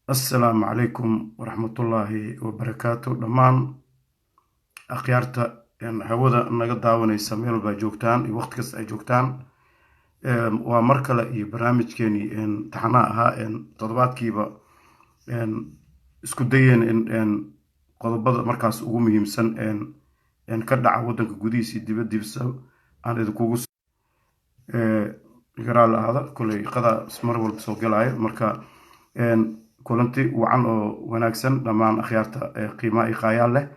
السلام عليكم ورحمة الله وبركاته دمان أخيارتا إن هودا نقد داوني سميل باجوكتان وقت كس أجوكتان ومركلة برامج كيني إن تحناها إن تضبات كيبا إن اسكودين إن قضبض مركز أقومي همسن إن كردع ودنك قديسي دي بسو أنا إذا كوغس قرال هذا كل قضاء سمر والبسو قلاي مركا إن كلنتي وعن وناكسن لما أخيارتا قيمة إخايا له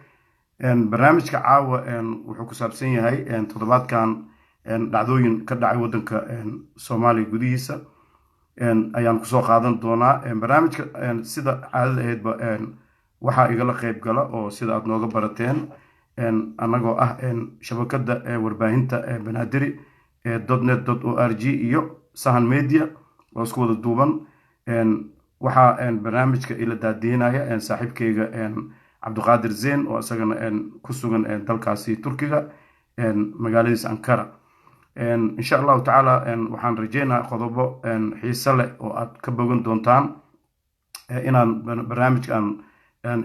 إن برنامج كعاوة إن وحكو سابسين هاي إن تضبات كان إن دعوين كدعي ودنك إن سومالي قديسة إن أيام كسوق قادن دونا إن برنامج إن سيدا عادة هيد إن وحا إغلا قيب قلا أو سيدا أدنوغا براتين إن أناغو إن شبكة ورباهنتا بنادري .net.org iyo sahan media oo isku wada duuban waxa barnaamijka ila daadinaya saaxiibkayga Cabduqaadir Zeen oo asagana ku sugan dalkaasi Turkiga magaaladiisa Ankara insha Allah taala waxaan rajeynayaa qodobo xiiso leh oo aad ka bogan doontaan inaan barnaamijkan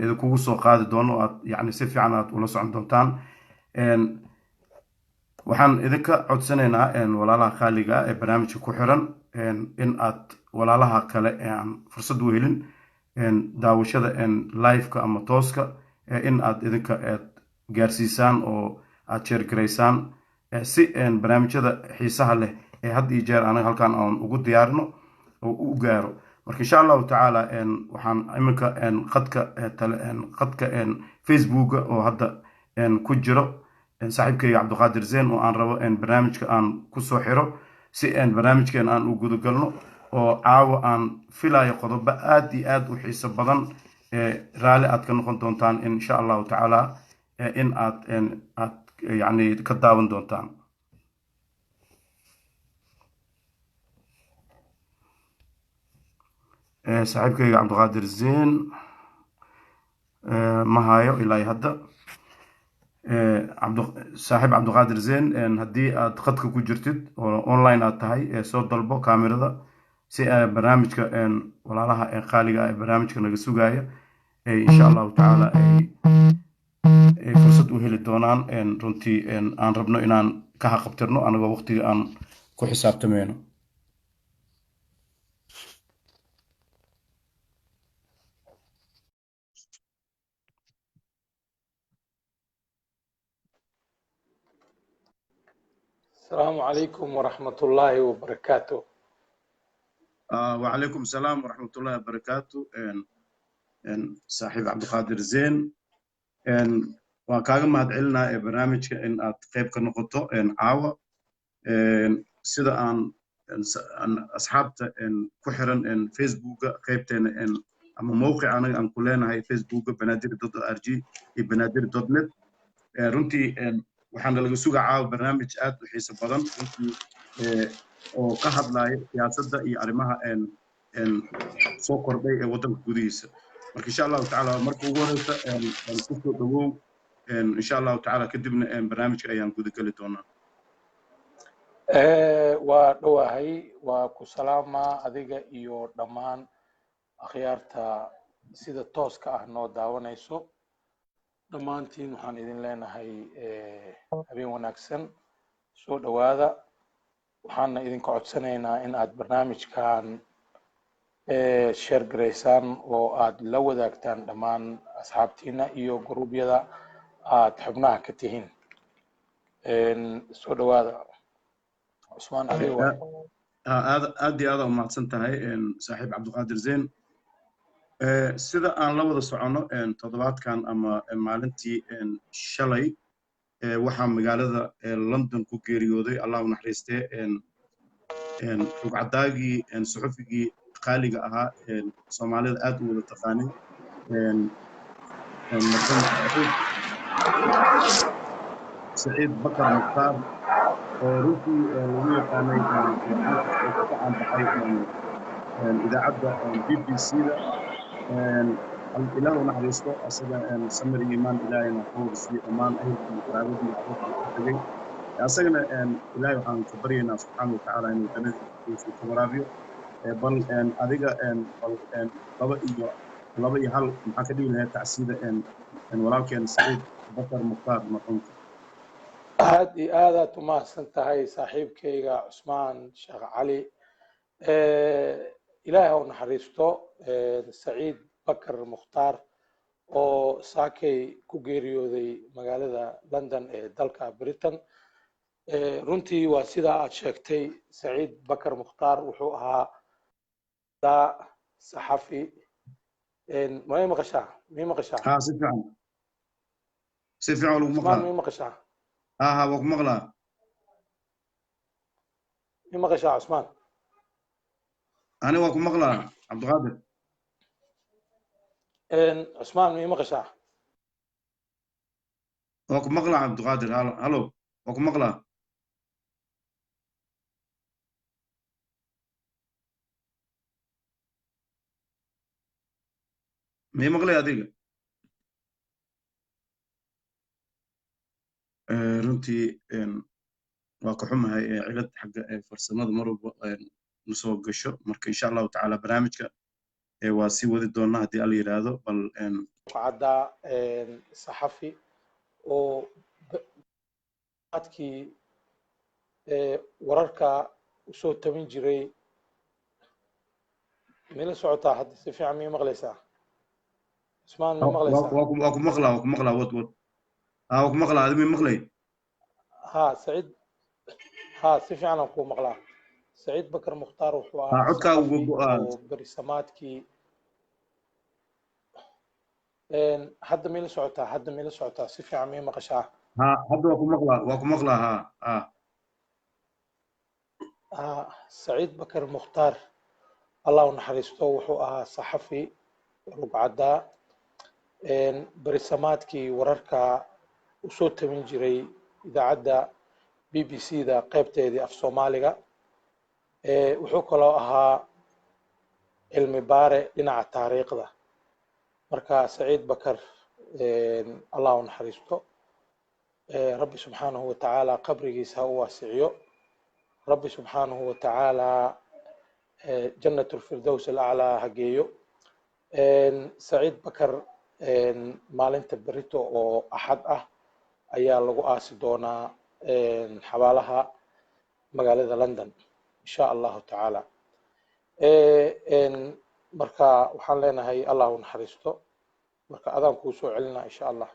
idinku soo qaadi doono oo aad yani si fiican aad ula socon doontaan waxaan idinka codsanaynaa walaalaha qaaliga ee barnaamijka ku xiran in aad walaalaha kale aan fursad u helin daawashada live-ka ama tooska in aad idinka gaarsiisaan oo aad share gareysaan si barnaamijyada xiisaha leh ee had iyo jeer anaga halkan aan ugu diyaarino oo u gaaro marka insha Allah taala waxaan iminka qadka Facebook oo hadda ku jiro saaxiibkayga Cabduqaadir Zeen oo aan rabo barnaamijka aan ku soo xiro si barnaamijkan aan u gudo galno oo caawa aan filayo qodobo aad iyo aad u xiiso badan raali aad ka noqon doontaan insha Allah taala in aad yani ka daawan doontaan saaxiibkayga Cabduqaadir Zeen ma hayo ilaa hadda صاحب عبد القادر زين ان هدي خدك ku jirtid oo online aad tahay soo dalbo kaamirada si barnaamijka walaalaha qaaliga ah barnaamijka naga sugaya insha Allah taala ay fursad u heli doonaan runtii aan rabno inaan ka xaqabtirno anaga waqtiga aan ku xisaabtamayno السلام عليكم ورحمة الله وبركاته. وعليكم السلام ورحمة الله وبركاته. صاحب عبد القادر زين وكاغا مهد علنا برنامج إن قيب كنقطة عاوة سيدا أن أصحابتا كحرا فيسبوك قيبتين أما موقع أنا كلنا هاي فيسبوك بنادر.org بنادر.net runtii waxaan laga sugaa barnaamij aad u xiiso badan oo ka hadlaya siyaasadda iyo arrimaha soo kordhay ee waddanka gudihiisa marka insha Allah taala marka ugu horeysa ku soo dhawow insha Allah taala kadibna barnaamijka ayaan guda gali doonaa waa dhawahay waa ku salaama adiga iyo dhammaan akhyaarta sida tooska ah noo daawanayso dhammaantiin waxaan idin leenahay habeen wanaagsan soo dhawaada waxaana idinka codsanaynaa in aad barnaamijkan share gareysaan oo aad la wadaagtaan dhammaan asxaabtiina iyo gruubyada aad xubnaha ka tihiin soo dhawaada Cusmaan adiga aad iyo aad u mahadsan tahay saaxiib Cabduqaadir Zeen sida aan la wada socono toddobaadkan ama maalintii shalay waxaa magaalada London ku geeriyooday Allah u naxariistay rugcadaagii suxufigii qaaliga ahaa Soomaalida aad u wada taqaanay Saciid Bakar Mukhtaar oo runtii lagu yaqaanay aan baxay idaacadda BBC-da الإله نحرسته أصلا سمر إيمان إلهي نقول في أمان أيضا قرابتي وحبوبي أصلا إلهي وحان كبرينا سبحانه وتعالى إنه تنزل في كبرابيو bal adiga bal laba iyo hal maxaa ka dhigi lahayd tacsiida walaalkeen Saciid Bakar Mukhtaar marxuumka aad iyo aadaad u mahadsan tahay saaxiibkayga cusmaan sheekh cali ilaahay ha u naxariisto saciid bakar mukhtaar oo saakay ku geeriyooday magaalada london ee dalka britain runtii waa sidaa aad sheegtay saciid bakar mukhtaar wuxuu ahaa daa saxafi may maqashaa mii maqashaa ها si fiican lagu cusmaan maqlaa mii maqashaa ها waa ku maqlaa mii maqashaa cusmaan ani waa ku maqlaa Cabdiqaadir cusmaan mii maqashaa waa ku maqlaa Cabdiqaadir halo waa ku maqlaa mii maqlay adiga runtii waa ka xumahay cilad xagga farsamada mar walba nusoo gasho marka insha allahu tacaala barnaamijka waa sii wadi doonaa haddii alla yidhaahdo bal caddaa saxafi oo adkii wararka usoo tabin jiray mila socotaa hadda si fiican mii maqlaysaa cusmaan mii maqlaysaa waa ku maqlaa waa ku maqlaa wad waa ku maqlaa adi mii maqlay ها سعيد ها سيفي أنا أقول مقلع سعيد بكر مختار وحوا codkaa uga برسماتكي حد ميل سعوتا حد ميل سعوتا سيفي عمي مقشاه hadda waa ku maqlaa سعيد بكر مختار الله نحرسته وحوا صحفي رقعدا برسماتكي ورركا وصوت من جري idaacadda BBC-da qaybteedii af Soomaaliga wuxuu kaloo ahaa cilmi baare dhinaca taariikhda marka Saciid Bakar Allah u naxariisto Rabbi subhanahu wa ta'ala qabrigiisa u waasiciyo Rabbi subhanahu wa ta'ala jannatul firdaws al-a'la hageeyo Saciid Bakar maalinta berito oo axad ah ayaa lagu aasi doonaa xabaalaha magaalada London insha allahu tacaala marka waxaan leenahay allah u naxariisto marka adaan kuu soo celinaa insha allah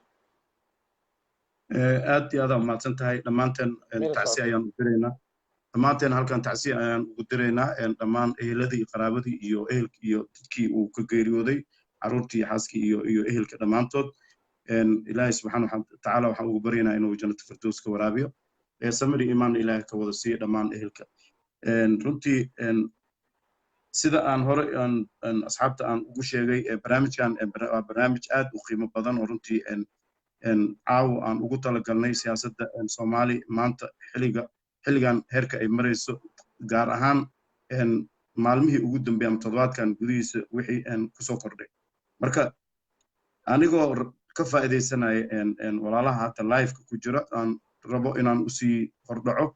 aad iyo aad mahadsan tahay dhammaanteen tacsi ayaan u diraynaa dhammaanteen halkan tacsi ayaan ugu diraynaa dhammaan eheladii iyo qaraabadii iyo ehelkii iyo dadkii uu ka geeriyooday carruurtii xaaskii iyo ehelka dhammaantood ilaahay subxaanahu wa tacaala waxaan ugu baryaynaa inuu jannatu firdaws ka waraabiyo samir iyo imaan ilaahay ka wada siiyo dhammaan ehelka runtii sida aan hore asxaabta aan ugu sheegay barnaamijkan waa barnaamij aad u qiimo badan oo runtii caawa aan ugu talagalnay siyaasadda Soomaali maanta xilligan heerka ay marayso gaar ahaan maalmihii ugu dambeeyay ama toddobaadkan gudihiisa wixii kusoo kordhay marka anigoo ka faa'iideysanaya walaalaha hata live-ka ku jira aan rabo inaan usii hordhaco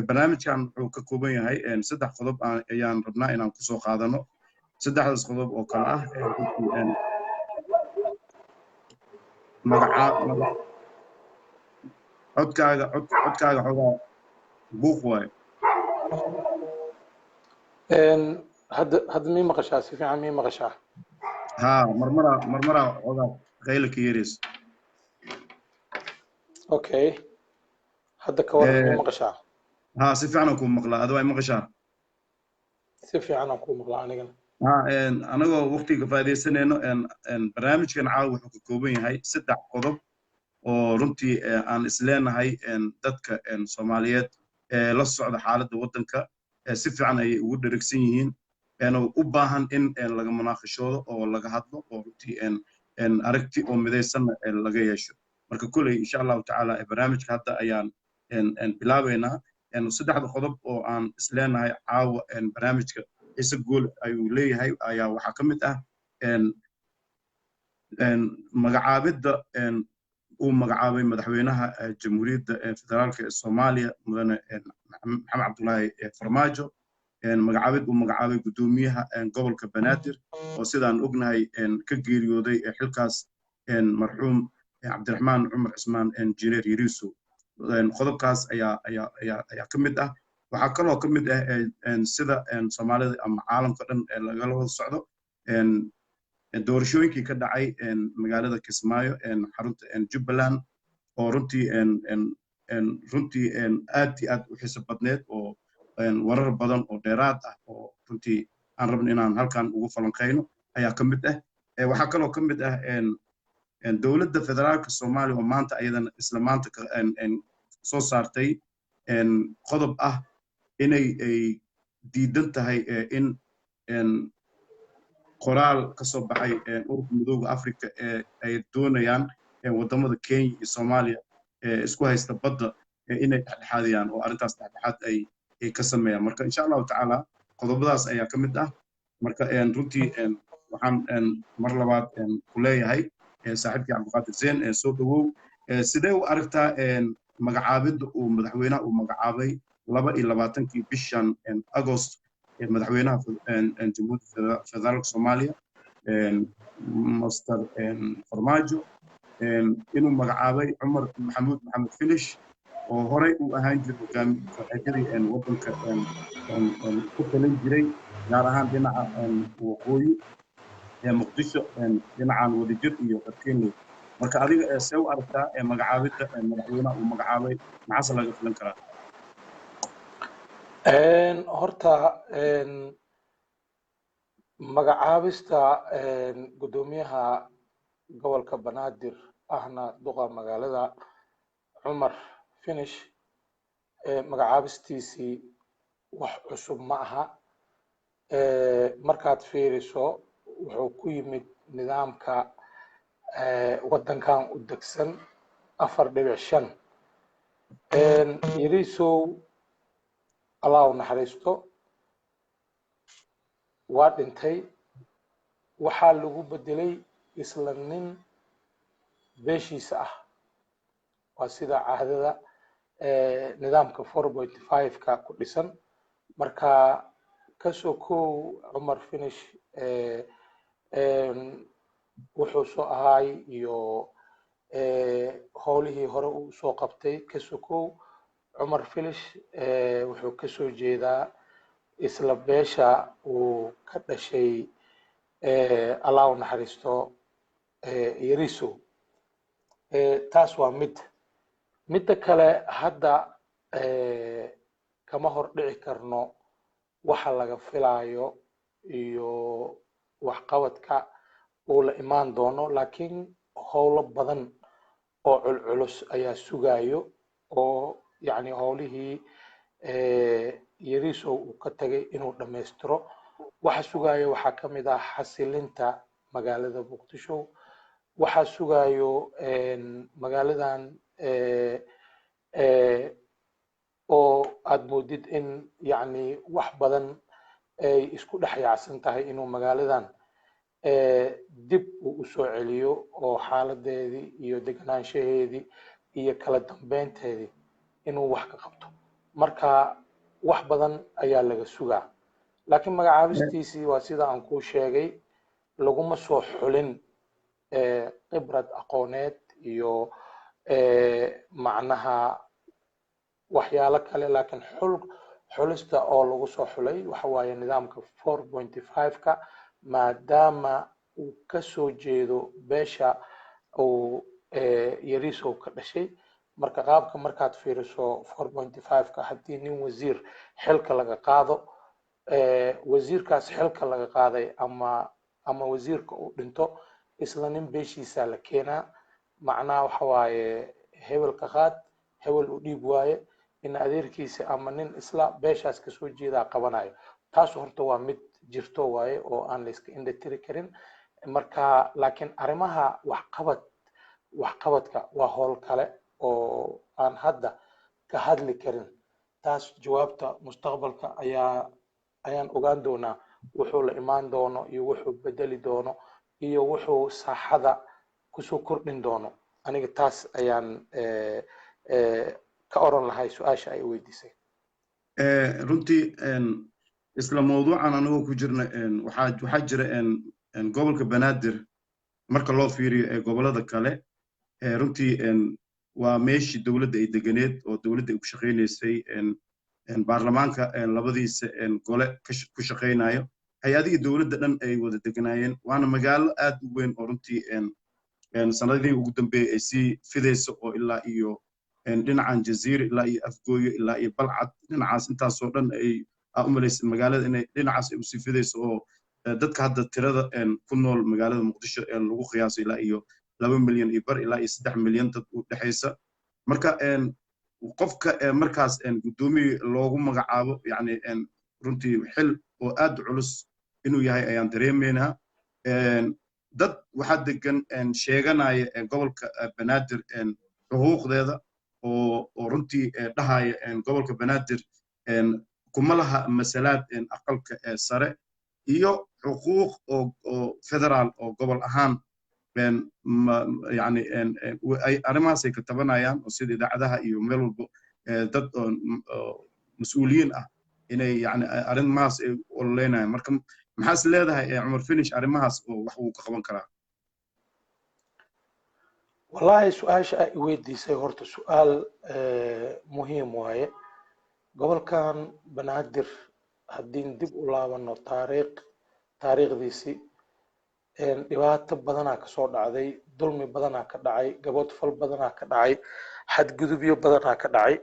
barnaamijkan wuxuu ka kooban yahay 3 qodob ayaan rabnaa inaan kusoo qaadano 3daas qodob oo kale ah codkaaga xogaa buuq waaye hadda mii maqashaa si fiican mii maqashaa marmara xogaa qaylka yareys okay hadda ka waran mii maqashaa si fiican ku maqlaa adoo ay maqashaa si fiican ku maqlaa anigana anagoo waqtiga faa'iideysanayno barnaamijkan caawa wuxuu ka kooban yahay 3 qodob oo runtii aan isleenahay dadka Soomaaliyeed la socda xaaladda waddanka si fiican ay ugu dheragsan yihiin u baahan in laga munaaqashoodo oo laga hadlo oo runtii aragti oo midaysan laga yeesho marka kulay insha allahu tacaala barnaamijka hadda ayaan bilaabaynaa 3 qodob oo aan isleenahay caawa barnaamijka isa gool ayuu leeyahay ayaa waxaa ka mid ah magacaabidda uu magacaabay madaxweynaha jamhuuriyadda federaalka ee Soomaaliya mudane maxamed cabdullaahi farmaajo magacaabid uu magacaabay gudoomiyaha gobolka banaadir oo sidaan ognahay ka geeriyooday xilkaas marxuum cabdiraxmaan cumar cismaan injineer yariisow qodobkaas ayaa ka mid ah waxaa kaloo ka mid ah sida soomaalida ama caalamka dhan lagala wada socdo doorashooyinkii ka dhacay magaalada kismaayo xarunta jubbaland oo runtii aad iyo aad u xiiso badneed oo warar badan oo dheeraad ah oo runtii aan rabno inaan halkan ugu falanqeyno ayaa ka mid ah waxaa kaloo ka mid ah dowladda federaalka soomaaliya oo maanta ayadana isla maanta soo saartay qodob ah inay diidan tahay in qoraal ka soo baxay ururka midooda africa ay doonayaan wadamada kenya iyo soomaaliya isku haysta badda inay dhexdhexaadiyaan oo arrintaas dhexdhexaad ay ka sameeyaan marka insha allahu tacaala qodobadaas ayaa ka mid ah marka runtii waxaan mar labaad ku leeyahay saaxiibkii cabdiqaadir zeen soo dhawow sidee u aragtaa magacaabidda uu madaxweynaha uu magacaabay 22 bishan agost madaxweynaha jamhuuriyadda federaalka soomaaliya master farmaajo inuu magacaabay cumar maxamed filish oo horey uu ahaan jiray hogaamiyadii waddanka ku talin jiray gaar ahaan dhinaca waqooyi muqdisho dhinacan wadajir iyo qarkiinley marka adiga see u aragtaa magacaabidda madaxweynaha uu magacaabay maxaase laga filan karaa horta magacaabista gudoomiyaha gobolka banaadir ahna duqa magaalada cumar finish magacaabistiisii wax cusub ma aha markaad fiiriso wuxuu ku yimid nidaamka waddankan u degsan 4.5 yariisow allah u naxariisto waa dhintay waxaa lagu bedelay isla nin beeshiisa ah waa sida caadada nidaamka 4.5 ka ku dhisan marka kasoo kow cumar finish wuxuu soo ahaay iyo howlihii hore uu soo qabtay kasoo kow cumar finish wuxuu kasoo jeedaa isla beesha uu ka dhashay allah u naxariisto yariisow taas waa midda kale hadda kama hor dhici karno waxa laga filayo iyo waxqabadka uu la imaan doono laakiin howlo badan oo culculus ayaa sugayo oo yani howlihii yariisow uu ka tagay inuu dhammaystiro waxa sugayo waxaa ka mid ah xasilinta magaalada muqdisho waxaa sugayo magaaladan oo aad moodid in yani wax badan ay isku dhex yaacsan tahay inuu magaaladan dib uu u soo celiyo oo xaaladeedii iyo deganaanshaheedii iyo kala dambeynteedii inuu wax ka qabto marka wax badan ayaa laga sugaa laakiin magacaabistiisii waa sida aan kuu sheegay laguma soo xulin khibrad aqooneed iyo macnaha waxyaalo kale laakiin xulista oo lagu soo xulay waxa waaye nidaamka 4.5 ka maadaama uu ka soo jeedo beesha uu yariisow ka dhashay marka qaabka markaad fiiriso 4.5 ka haddii nin wasiir xilka laga qaado wasiirkaas xilka laga qaaday ama wasiirka uu dhinto isla nin beeshiisa la keenaa macnaha waxa waaye hebel ka qaad hebel u dhiib waaye in adeerkiisa ama nin isla beeshaas ka soo jeedaa qabanayo taas horta waa mid jirto waaye oo aan la iska indhatiri karin marka laakiin arrimaha waxqabadka waa howl kale oo aan hadda ka hadli karin taas jawaabta mustaqbalka ayaan ogaan doonaa wuxuu la imaan doono iyo wuxuu bedeli doono iyo wuxuu saaxada kusoo kordhin doono aniga taas ayaan ka oran lahay su-aasha ay weydiisay runtii isla mawduucan anagoo ku jirna waxaa jira gobolka banaadir marka loo fiiriyo gobolada kale runtii waa meeshii dowladda ay deganeed oo dowladda ay ku shaqaynaysay baarlamaanka labadiisa gole ku shaqaynayo hay-adihii dowladda dhan ay wada deganaayeen waana magaalo aad u weyn oo runtii sanadihii ugu dambeeyey ay sii fidayso oo ilaa iyo dhinacan jaziira ilaa iyo afgooyo ilaa iyo balcad dhinacaas intaasoo dhan ay u malaysa magaalada inay dhinacaas ay usii fidayso oo dadka hadda tirada ku nool magaalada muqdisho lagu qiyaaso ilaa iyo 2 milyan iyo bar ilaa iyo 3 milyan dad u dhexaysa marka qofka markaas gudoomiye loogu magacaabo yani runtii xil oo aad culus inuu yahay ayaan dareemaynaa dad waxaa degan sheeganaya gobolka banaadir xuquuqdeeda oo runtii dhahaya gobolka banaadir kuma laha masalaad aqalka sare iyo xuquuq oo federaal oo gobol ahaan yani arrimahaas ay ka tabanayaan oo sida idaacadaha iyo meel walbo dad mas-uuliyiin ah inay yani arrimahaas ay ololeynayaan marka maxaas leedahay cumar finish arrimahaas oo wax uu ka qaban karaa wallahi su-aasha ay weydiisay horta su-aal muhiim waaye gobolkan banaadir haddii dib u laabano taariikhdiisii dhibaato badanaa ka soo dhacday dulmi badanaa ka dhacay gaboodfal badanaa ka dhacay xadgudubyo badanaa ka dhacay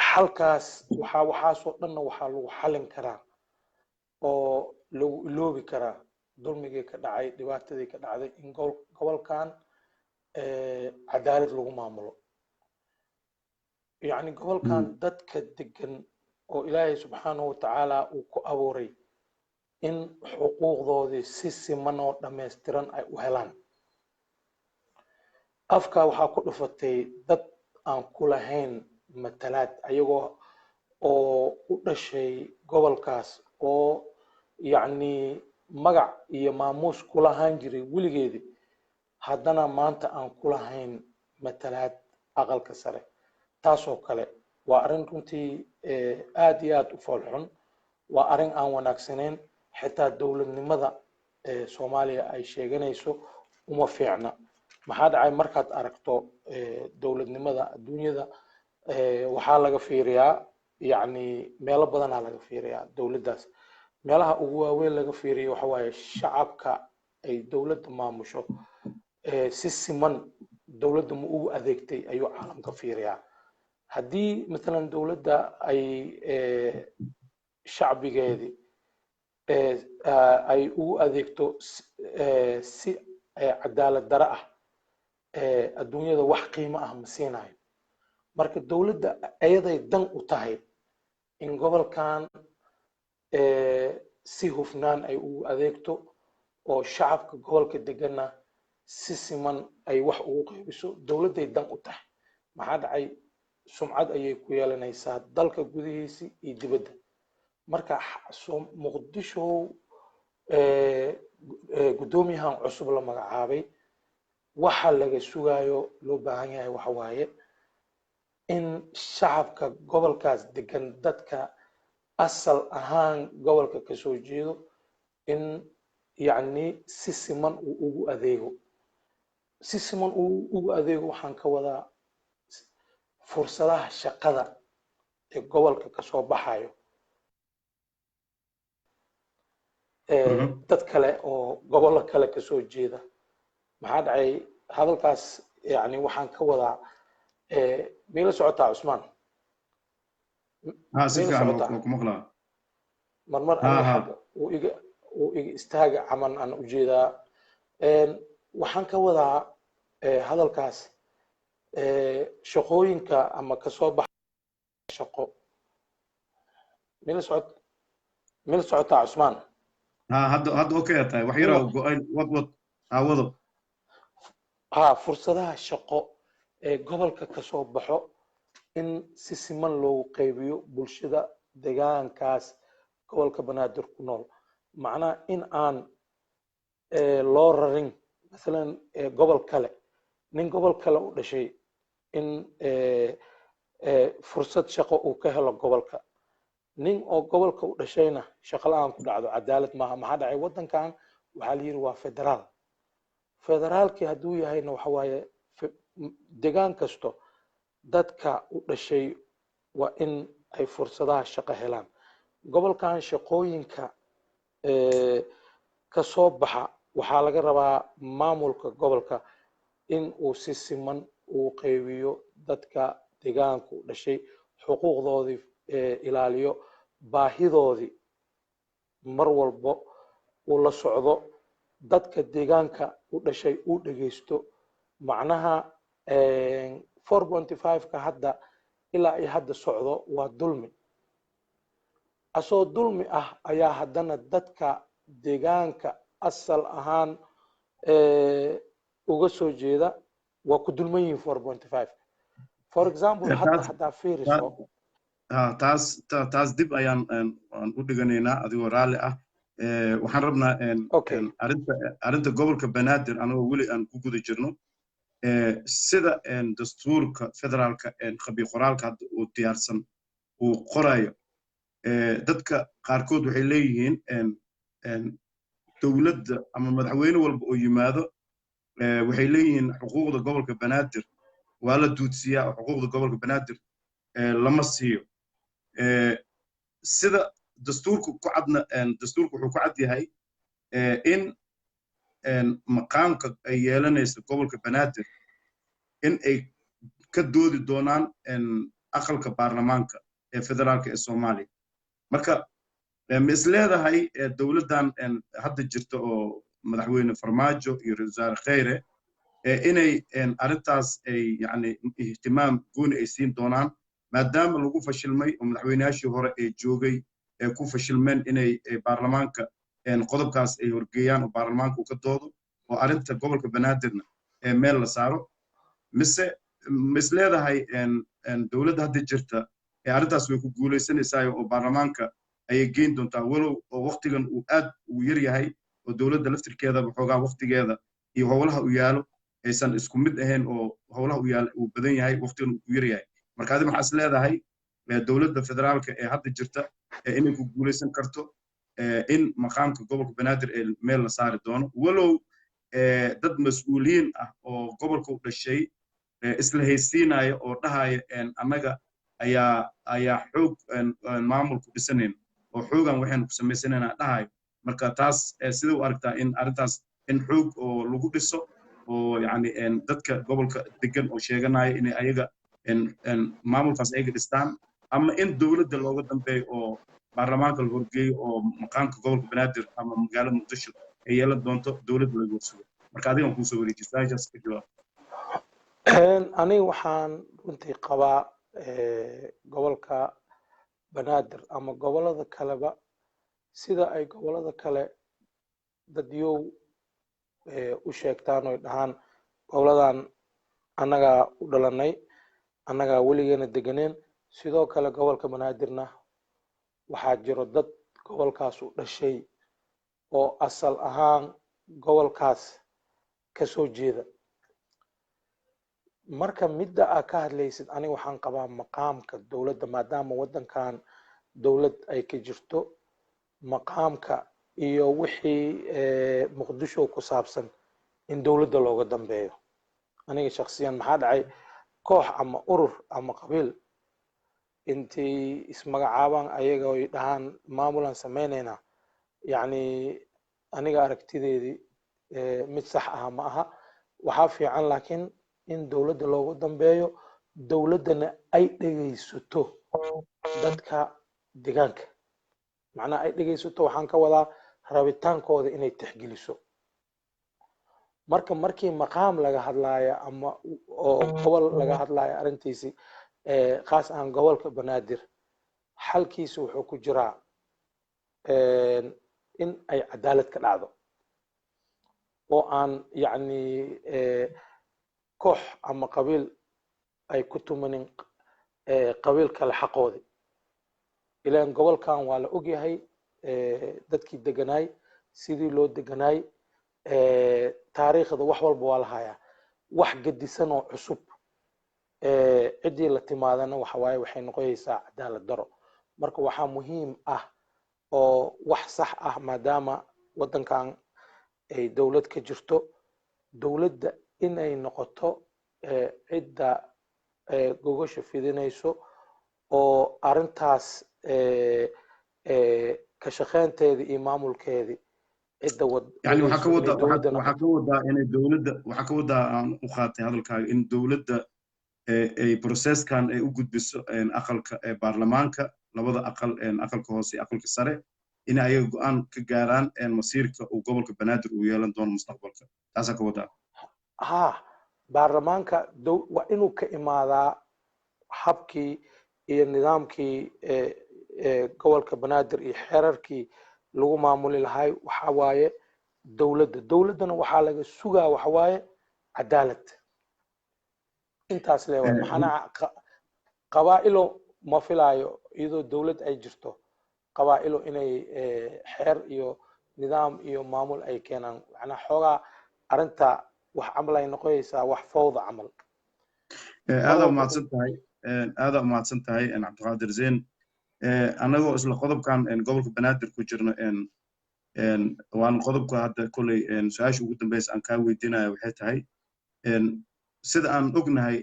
xalkaas waxaasoo dhanna waxaa lagu xalin karaa oo lagu iloobi karaa dulmigii ka dhacay dhibaatadii ka dhacday in gobolkan cadaalad lagu maamulo yacni gobolkan dadka degan oo ilaahay subxaanahu watacaala uu ku abuuray in xuquuqdoodii si siman oo dhammaystiran ay u helaan afka waxaa ku dhufatay dad aan ku lahayn matalaad ayagoo oo u dhashay gobolkaas oo yacni magac iyo maamuus ku lahaan jiray weligeedii haddana maanta aan ku lahayn matalaad aqalka sare taasoo kale waa arrin runtii aad iyo aad u foolxun waa arrin aan wanaagsanayn xitaa dowladnimada soomaaliya ay sheeganayso uma fiicna maxaa dhacay markaad aragto dowladnimada adduunyada waxaa laga fiiriyaa yacni meelo badanaa laga fiiriyaa dowladdaas meelaha ugu waaweyn laga fiiriyo waxa waaye shacabka ay dowladda maamusho si siman dowladda ma ugu adeegtay ayuu caalamka fiiriyaa haddii maalan dowladda ay shacbigeedii ay ugu adeegto si cadaalad daro ah adduunyada wax qiimo ah ma siinayo marka dowladda ayaday dan u tahay in gobolkan si hufnaan ay ugu adeegto oo shacabka gobolka deganna si siman ay wax ugu qaybiso dowladday dan u tahay maxaa dhacay sumcad ayay ku yeelanaysaa dalka gudihiisii iyo dibadda marka muqdisho gudoomiyahan cusub la magacaabay waxa laga sugayo loo baahan yahay waxa waaye in shacabka gobolkaas degan dadka asal ahaan gobolka ka soo jeedo in yacni si siman uu ugu adeego si siman uu ugu adeego waxaan ka wadaa fursadaha shaqada ee gobolka ka soo baxayo dad kale oo gobollo kale ka soo jeeda maxaa dhacay hadalkaas yani waxaan ka wadaa miyla socotaa cusmaan marmar uu iga istaaga caman aan ujeedaa waxaan ka wadaa hadalkaas shaqooyinka ama kasoo baxa shaqo miyla socotaa cusmaan hadda okay tahay wax yar oo go'ay wad wado fursadaha shaqo ee gobolka ka soo baxo in si siman loogu qaybiyo bulshada deegaankaas gobolka banaadir ku nool macnaha in aan loo rarin masalan gobol kale nin gobol kale u dhashay in fursad shaqo uu ka helo gobolka nin oo gobolka u dhashayna shaqo la-aan ku dhacdo cadaalad maaha. maxaa dhacay waddankan waxaa la yidhi waa federaal. federaalkii hadduu yahayna waxa waaye degaan kasto dadka u dhashay waa in ay fursadaha shaqo helaan. gobolkan shaqooyinka ka soo baxa waxaa laga rabaa maamulka gobolka in uu si siman uu qaybiyo dadka deegaanka u dhashay, xuquuqdoodii ilaaliyo, baahidoodii mar walbo uu la socdo, dadka deegaanka u dhashay uu dhegeysto. macnaha 4.5ka hadda ilaa ay hadda socdo waa dulmi. asoo dulmi ah ayaa haddana dadka deegaanka asal ahaan uga soo jeeda waa ku dulman yihiin 4.5. for example hadda haddaa fiiriso taas dib ayaan u dhiganaynaa adigoo raalli ah. waxaan rabnaa arrinta gobolka banaadir anagoo weli aan ku guda jirno sida dastuurka federaalka qabi qoraalka hadda uu diyaarsan uu qorayo. dadka qaarkood waxay leeyihiin dowladda ama madaxweyne walba oo yimaado waxay leeyihiin xuquuqda gobolka banaadir waa la duudsiyaa oo xuquuqda gobolka banaadir lama siiyo. sida dastuurku ku cadna dastuurku wuxuu ku cad yahay in maqaamka ay yeelanayso gobolka banaadir in ay ka doodi doonaan aqalka baarlamaanka ee federaalka ee Soomaaliya. marka ma is leedahay dowladdan hadda jirta oo madaxweyne Farmaajo iyo Ra'iisul Wasaare Khayre inay arrintaas ay yani ihtimaam gooni ay siin doonaan maadaama lagu fashilmay oo madaxweynayaashii hore ee joogay ku fashilmeen inay baarlamaanka qodobkaas ay horgeeyaan oo baarlamaanka uu ka doodo oo arrinta gobolka banaadirna meel la saaro. mise ma is leedahay dowladda hadda jirta arrintaas way ku guuleysanaysaa oo baarlamaanka ayay geyn doontaa walow oo waqtigan uu aad u yar yahay oo dowladda laftirkeeda waxoogaa waqtigeeda iyo howlaha u yaalo aysan isku mid ahayn oo howlaha u yaalo uu badan yahay waqtigan uu yar yahay. marka adiga maxaa is leedahay dowladda federaalka ee hadda jirta inay ku guuleysan karto in maqaamka gobolka banaadir ee meel la saari doono walow dad mas'uuliyiin ah oo gobolka u dhashay isla haysiinaya oo dhahaya annaga ayaa xoog maamulku dhisanayn oo xoogan waxaynu ku samaysanaynaa dhahayo. marka taas sida u aragtaa in arrintaas in xoog oo lagu dhiso oo yani dadka gobolka degan oo sheeganaya inay ayaga maamulkaas ayaga dhistaan ama in dowladda looga dambeeyo oo baarlamaanka la horgeeyo oo maqaamka gobolka banaadir ama magaalada muqdisho ay yeelan doonto dowladda laga horsugo. marka adigan kuusoo wareejiyay su-aashaas ka jawaab. aniga waxaan runtii qabaa gobolka banaadir ama gobolada kaleba sida ay gobolada kale dadyow u sheegtaan oo dhahaan goboladan annagaa u dhalanay, annagaa weligeena deganeen. sidoo kale gobolka banaadirna waxaa jiro dad gobolkaas u dhashay oo asal ahaan gobolkaas ka soo jeeda. marka midda aad ka hadlaysid aniga waxaan qabaa maqaamka dowladda maadaama waddankan dowlad ay ka jirto, maqaamka iyo wixii muqdisho ku saabsan in dowladda looga dambeeyo. aniga shakhsiyan maxaa dhacay koox ama urur ama qabiil intay ismagacaabaan ayaga ay dhahaan maamulan sameynaynaa, yacni aniga aragtideedii mid sax ah ma aha. waxaa fiican laakiin in dowladda loogu dambeeyo, dowladdana ay dhegaysato dadka deegaanka. macnaha ay dhegaysato waxaan ka wadaa rabitaankooda inay tixgeliso. markii maqaam laga hadlaayo ama oo gobol laga hadlaayo arrintiisii khaas ahaan gobolka banaadir xalkiisa wuxuu ku jiraa in ay cadaalad ka dhacdo oo aan yacni koox ama qabiil ay ku tumanin qabiil kale xaqoodii. ilaan gobolkan waa la ogyahay dadkii deganaay sidii loo deganaay taariikhda wax walba waa la hayaa. wax gedisan oo cusub ciddii la timaadana waxa waaye waxay noqonaysaa cadaalad daro. marka waxaa muhiim ah oo wax sax ah maadaama waddankan ay dowlad ka jirto dowladda inay noqoto cidda gogosha fidinayso oo arintaas ka shaqaynteeda iyo maamulkeedii cidda يعني waxaa ka wadaa inay dowladda waxaa ka wadaa aan u qaatay hadalkaaga in dowladda ay processkan ay u gudbiso aqalka baarlamaanka labada aqal aqalka hoose iyo aqalka sare in ay go'aan ka gaaraan masiirka uu gobolka banaadir uu yeelan doono mustaqbalka taasaa ka wadaa ha baarlamaanka waa inuu ka imaadaa habkii iyo nidaamkii gobolka banaadir iyo xeerarkii lagu maamuli lahay waxa waaye dowladdana waxaa laga sugaa waxa waaye cadaalad intaas leeyahay maxana qabaa'ilo ma filaayo iyadoo dowlad ay jirto qabaa'ilo inay xeer iyo nidaam iyo maamul ay keenaan macnaa xoogaa arinta wax camal ay noqonaysaa wax fawda camal aada umahadsan tahay cabdiqaadir zeyn anagoo isla qodobkan gobolka banaadir ku jirno waan qodobka hadda kolley su-aasha ugu dambeysa aan kaa weydiinaya waxay tahay sida aan ognahay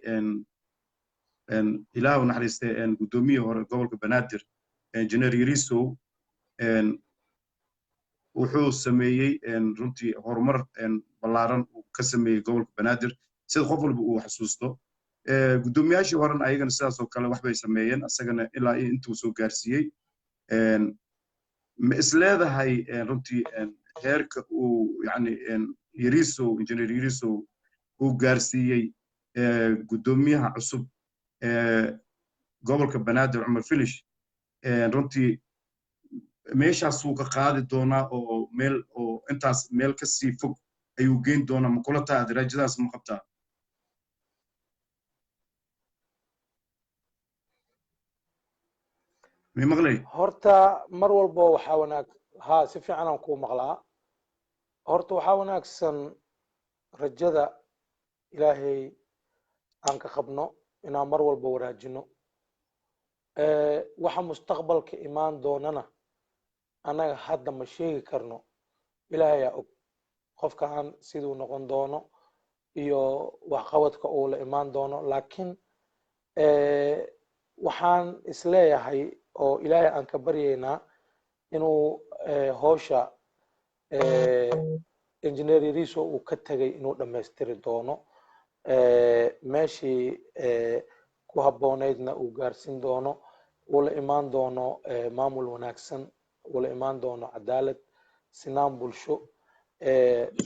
ilaah u naxariistay guddoomiyihii hore gobolka banaadir engineer yarisow wuxuu sameeyey runtii horumar ballaaran uu ka sameeyey gobolka banaadir sida qof walba uu xasuusto guddoomiyaashii horena ayagana sidaas oo kale waxbay sameeyeen asagana ilaa intuu soo gaarsiiyey ma isleedahay runtii heerka uu yani yarisow engineer yarisow uu gaarsiiyey guddoomiyaha cusub gobolka banaadir cumar filish runtii meeshaasuu ka qaadi doonaa oo intaas meel ka sii fog ayuu geyn doonaa ma kula tahay daraajadaas ma qabtaa may maqlay horta mar walba waxaa wanaag ha si fiican aan kuu maqlaa horta waxaa wanaagsan rajada ilaahay aan ka qabno inaan mar walba wanaajino waxa mustaqbalka imaan doonana annaga hadda ma sheegi karno ilaahay aa og qofkaan siduu noqon doono iyo waxqabadka uu la imaan doono laakiin waxaan isleeyahay oo ilaahay aan ka baryaynaa inuu howsha engineer yariso uu ka tegay inuu dhammaystiri doono meeshii ku habboonaydna uu gaarsiin doono uu la imaan doono maamul wanaagsan uu la imaan doono cadaalad sinaan bulsho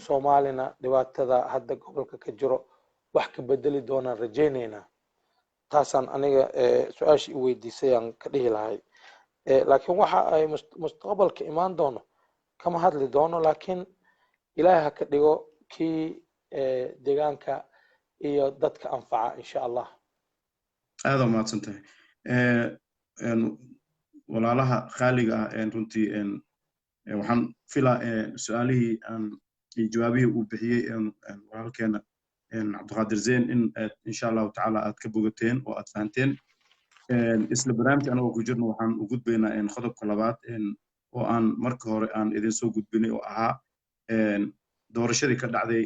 soomaalina dhibaatada hadda gobolka ka jiro wax ka bedeli doonaan rajaynaynaa taasaan aniga su-aashii i weydiisay aan ka dhihi lahay laakiin waxa ay mustaqbalka imaan doono kama hadli doono laakiin ilaahay ha ka dhigo kii deegaanka iyo dadka anfaca insha allah aada umahadsan tahay walaalaha qaaliga ah runtii waxaan filaa su-aalihii iyo jawaabihii uu bixiyey walaalkeena cabdiqaadir zeyn in insha allahu tacaala aad ka bogateen oo aad fahanteen isla barnaamij anagoo ku jirno waxaan u gudbaynaa qodobka labaad oo aan marka hore aan idin soo gudbinay oo ahaa doorashadii ka dhacday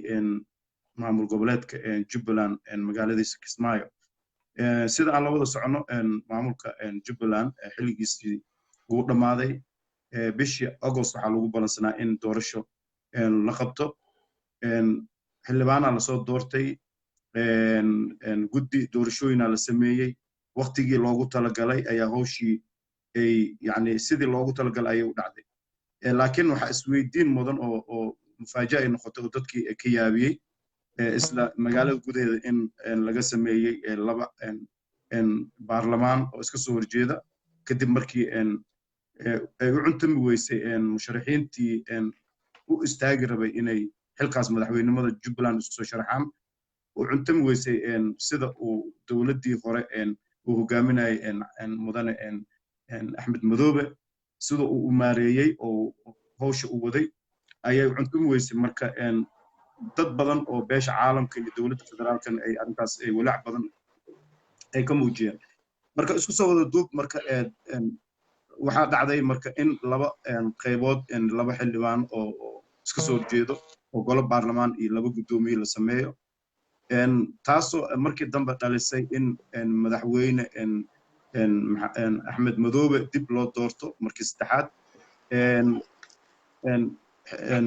maamul goboleedka jubbaland magaaladiisa kismaayo sida aan la wada socono maamulka jubbaland xilligiisii ugu dhammaaday bishii agost waxaa lagu balansanaa in doorasho la qabto xildhibaanaa lasoo doortay guddi doorashooyinaa la sameeyey waqtigii loogu talagalay ayaa howshii ay yani sidii loogu talagalay ayay u dhacday laakiin waxaa isweydiin mudan oo mufaaja ay noqotay oo dadkii ka yaabiyey isla magaalada gudaheeda in laga sameeyey laba baarlamaan oo iska soo horjeeda kadib markii ay u cuntami weysay musharaxiintii u istaagi rabay inay xilkaas madaxweynimada jubbaland isku soo sharaxaan u cuntami weysay sida uu dowladdii hore uu hogaaminayay mudane axmed madoobe sida uu maareeyey oo howsha u waday ayay u cuntami weysay marka dad badan oo beesha caalamka iyo dowladda federaalkan ay arrintaas ay walaac badan ay ka muujiyeen marka isku soo wada duub marka waxaa dhacday marka in laba qaybood laba xildhibaan oo iska soo jeedo oo golo baarlamaan iyo laba guddoomiye la sameeyo taasoo markii dambe dhalisay in madaxweyne axmed madoobe dib loo doorto markii saddexaad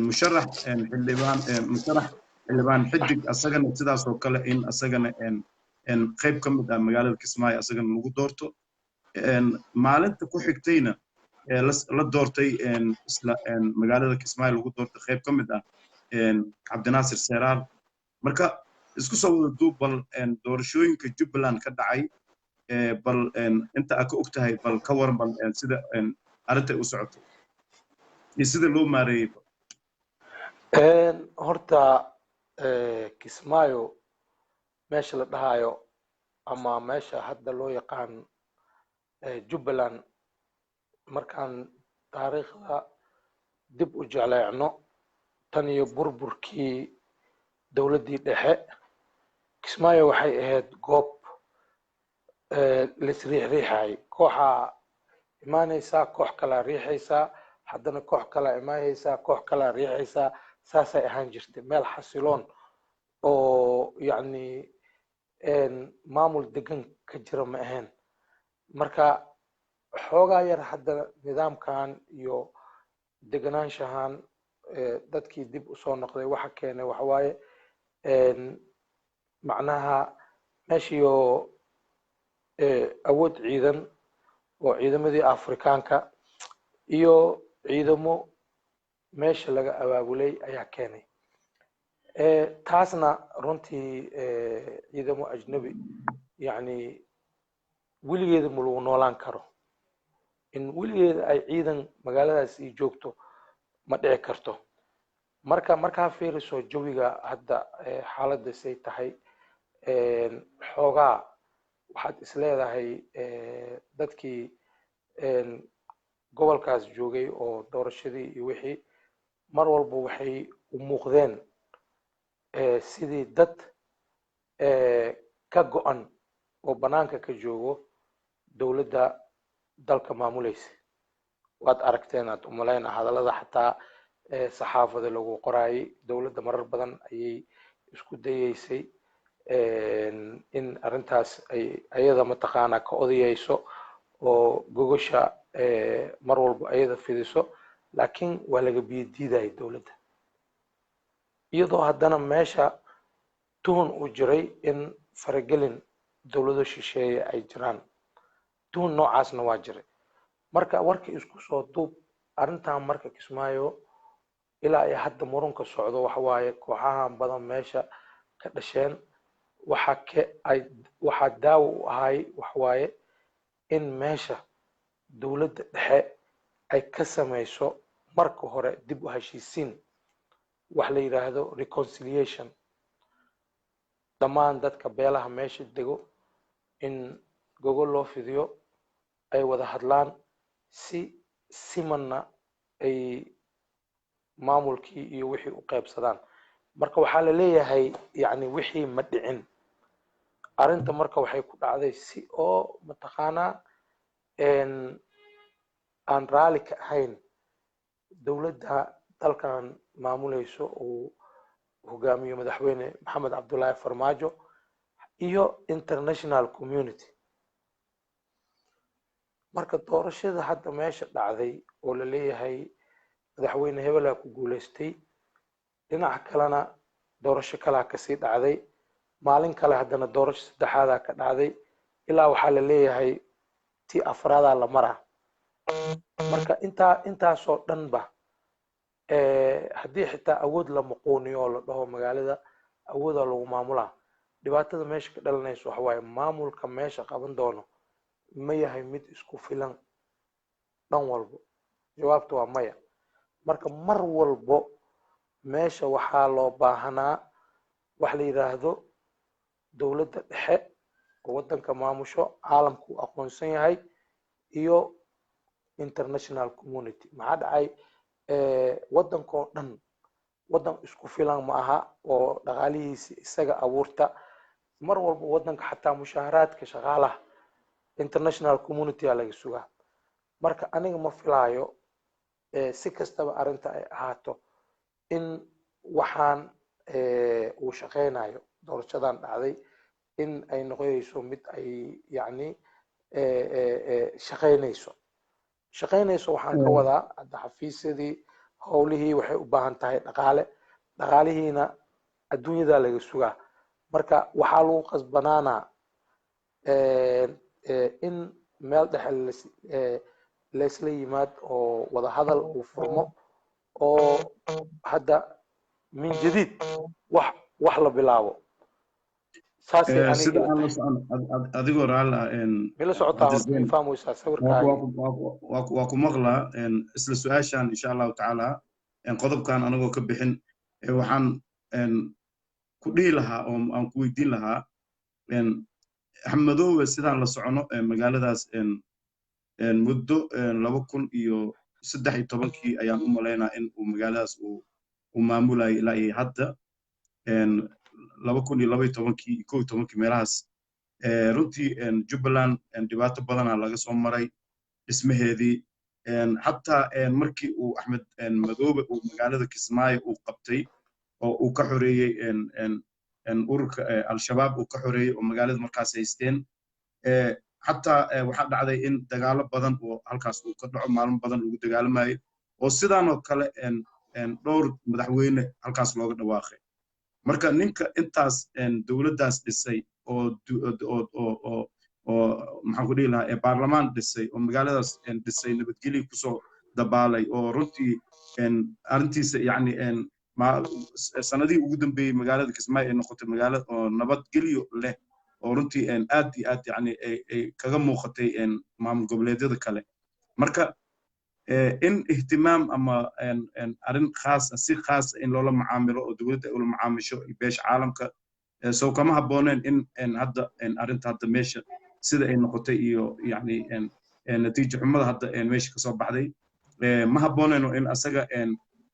musharax xildhibaan xidig asagana sidaas oo kale in asagana qayb ka mid ah magaalada Kismaayo asagana lagu doorto maalinta ku xigtayna la doortay isla magaalada Kismaayo lagu doortay qayb ka mid ah Cabdinaasir Seeraar marka isku soo wada duub bal doorashooyinka Jubbaland ka dhacay bal inta aad ka ogtahay bal ka waran bal sida arrinta u socoto iyo sida loo maareeyay horta Kismaayo meesha la dhahayo ama meesha hadda loo yaqaan Jubbaland markaan taariikhda dib u jeclayno tan iyo burburkii dowladdii dhexe Kismaayo waxay ahayd goob lisriixriixay kooxa imaanaysaa koox kala riixaysaa haddana koox kala imaanaysaa koox kala riixaysaa saasay ahaan jirtay meel xasiloon oo yacni maamul degan ka jira ma ahayn marka xoogaa yar hadda nidaamkan iyo deganaanshahan dadkii dib u soo noqday waxa keenay waxa waaye macnaha meeshiyo awood ciidan oo ciidamadii Afrikaanka iyo ciidamo meesha laga abaabulay ayaa keenay taasna runtii ciidamo ajnabi yani weligeeda ma lagu noolaan karo in weligeeda ay ciidan magaaladaas ii joogto ma dhici karto markaa fiiriso jawiga hadda xaaladda say tahay xoogaa waxaad isleedahay dadkii gobolkaas joogay oo doorashadii iyo wixii mar walba waxay u muuqdeen sidii dad ka go'an oo banaanka ka joogo dowladda dalka maamulaysa waad aragteen aad umaleyn hadallada xataa saxaafada lagu qoraayay dowladda marar badan ayay isku dayeysay in arrintaas ay ayada mataqaanaa ka odayayso oo gogosha mar walba ayada fidiso laakiin waa laga biyadiidayay dowladda iyadoo haddana meesha tuhun uu jiray in faragelin dowlado shisheeye ay jiraan tuhun noocaasna waa jiray marka warkii isku soo duub arrintan marka Kismaayo ilaa ay hadda murunka socdo waxa waaye kooxahan badan meesha ka dhasheen waxa daawo u ahay waxa waaye in meesha dowladda dhexe ay ka samayso marka hore dib u heshiisiin wax la yiraahdo reconciliation dhammaan dadka beelaha meesha dego in gogol loo fidiyo ay wada hadlaan si simanna ay maamulkii iyo wixii u qaybsadaan marka waxaa la leeyahay yani wixii ma dhicin arrinta marka waxay ku dhacday si oo mataqaanaa aan raali ka ahayn dowladda dalkan maamulayso uu hogaamiyo madaxweyne maxamed cabdullaahi farmaajo iyo international community marka doorashada hadda meesha dhacday oo la leeyahay madaxweyne hebelaa ku guuleystay dhinaca kalena doorasho kalaa kasii dhacday maalin kale haddana doorasho saddexaadaa ka dhacday ilaa waxaa la leeyahay tii afraadaa la maraa marka intaasoo dhanba haddii xitaa awood la muquuniyo oo la dhaho magaalada awoodaa lagu maamulaa dhibaatada meesha ka dhalanayso waxa waaye maamulka meesha qaban doono ma yahay mid isku filan dhan walbo jawaabtu waa maya marka mar walbo meesha waxaa loo baahanaa wax la yiraahdo dowladda dhexe oo waddanka maamusho caalamku aqoonsan yahay iyo international community maxaa dhacay waddankoo dhan waddan isku filan ma aha oo dhaqaalihiisa isaga abuurta mar walba waddanka xataa mushaaharaadka shaqaalaha international community aa laga sugaa marka aniga ma filaayo si kastaba arrinta ay ahaato in waxaan uu shaqaynayo doorashadan dhacday in ay noqonayso mid ay yacni shaqaynayso waxaan ka wadaa hadda xafiisyadii howlihii waxay u baahan tahay dhaqaalihiina adduunyadaa laga sugaa marka waxaa lagu qasbanaanaa in meel dhexe laysla yimaad oo wadahadal uu furmo oo hadda min jadiid wax la bilaabo saasay sida aniga aan la socon adigoo raali ah mila socotaa horta ma fahmaysaa sawirkaaga waa ku maqlaa isla su-aashan insha allahu tacaala qodobkan anagoo ka bixin waxaan ku dhihi lahaa oo aan ku weydiin lahaa axmedoowe sidaan la socono magaaladaas muddo 2013 ayaan u malaynaa in uu magaaladaas uu maamulayay ilaa iyo hadda 2012 meelahaas runtii jubbaland dhibaato badanaa laga soo maray dhismaheedii xataa markii uu axmed madoobe uu magaalada kismaayo uu qabtay oo uu ka xoreeyey ururka al-shabaab uu ka xoreeyey oo magaalada markaas haysteen xataa waxaa dhacday in dagaalo badan oo halkaas uu ka dhaco maalmo badan lagu dagaalamayay oo sidaanoo kale dhowr madaxweyne halkaas looga dhawaaqay marka ninka intaas dowladdaas dhisay oo maxaan ku dhihi lahaa baarlamaan dhisay oo magaaladaas dhisay nabadgelyo kusoo dabaalay oo runtii arrintiisa yacni sanadihii ugu dambeeyey magaalada kismaayo ay noqotay magaalo oo nabadgelyo leh oo runtii aad iyo aad yacni ay kaga muuqatay maamul goboleedyada kale marka in ihtimaam ama arrin khaas si khaas in loola macaamilo oo dowladda ay ula macaamisho beesha caalamka soo kama habbooneen in hadda arrinta hadda meesha sida ay noqotay iyo yacni natiijo xumada hadda meesha ka soo baxday ma habbooneen in asaga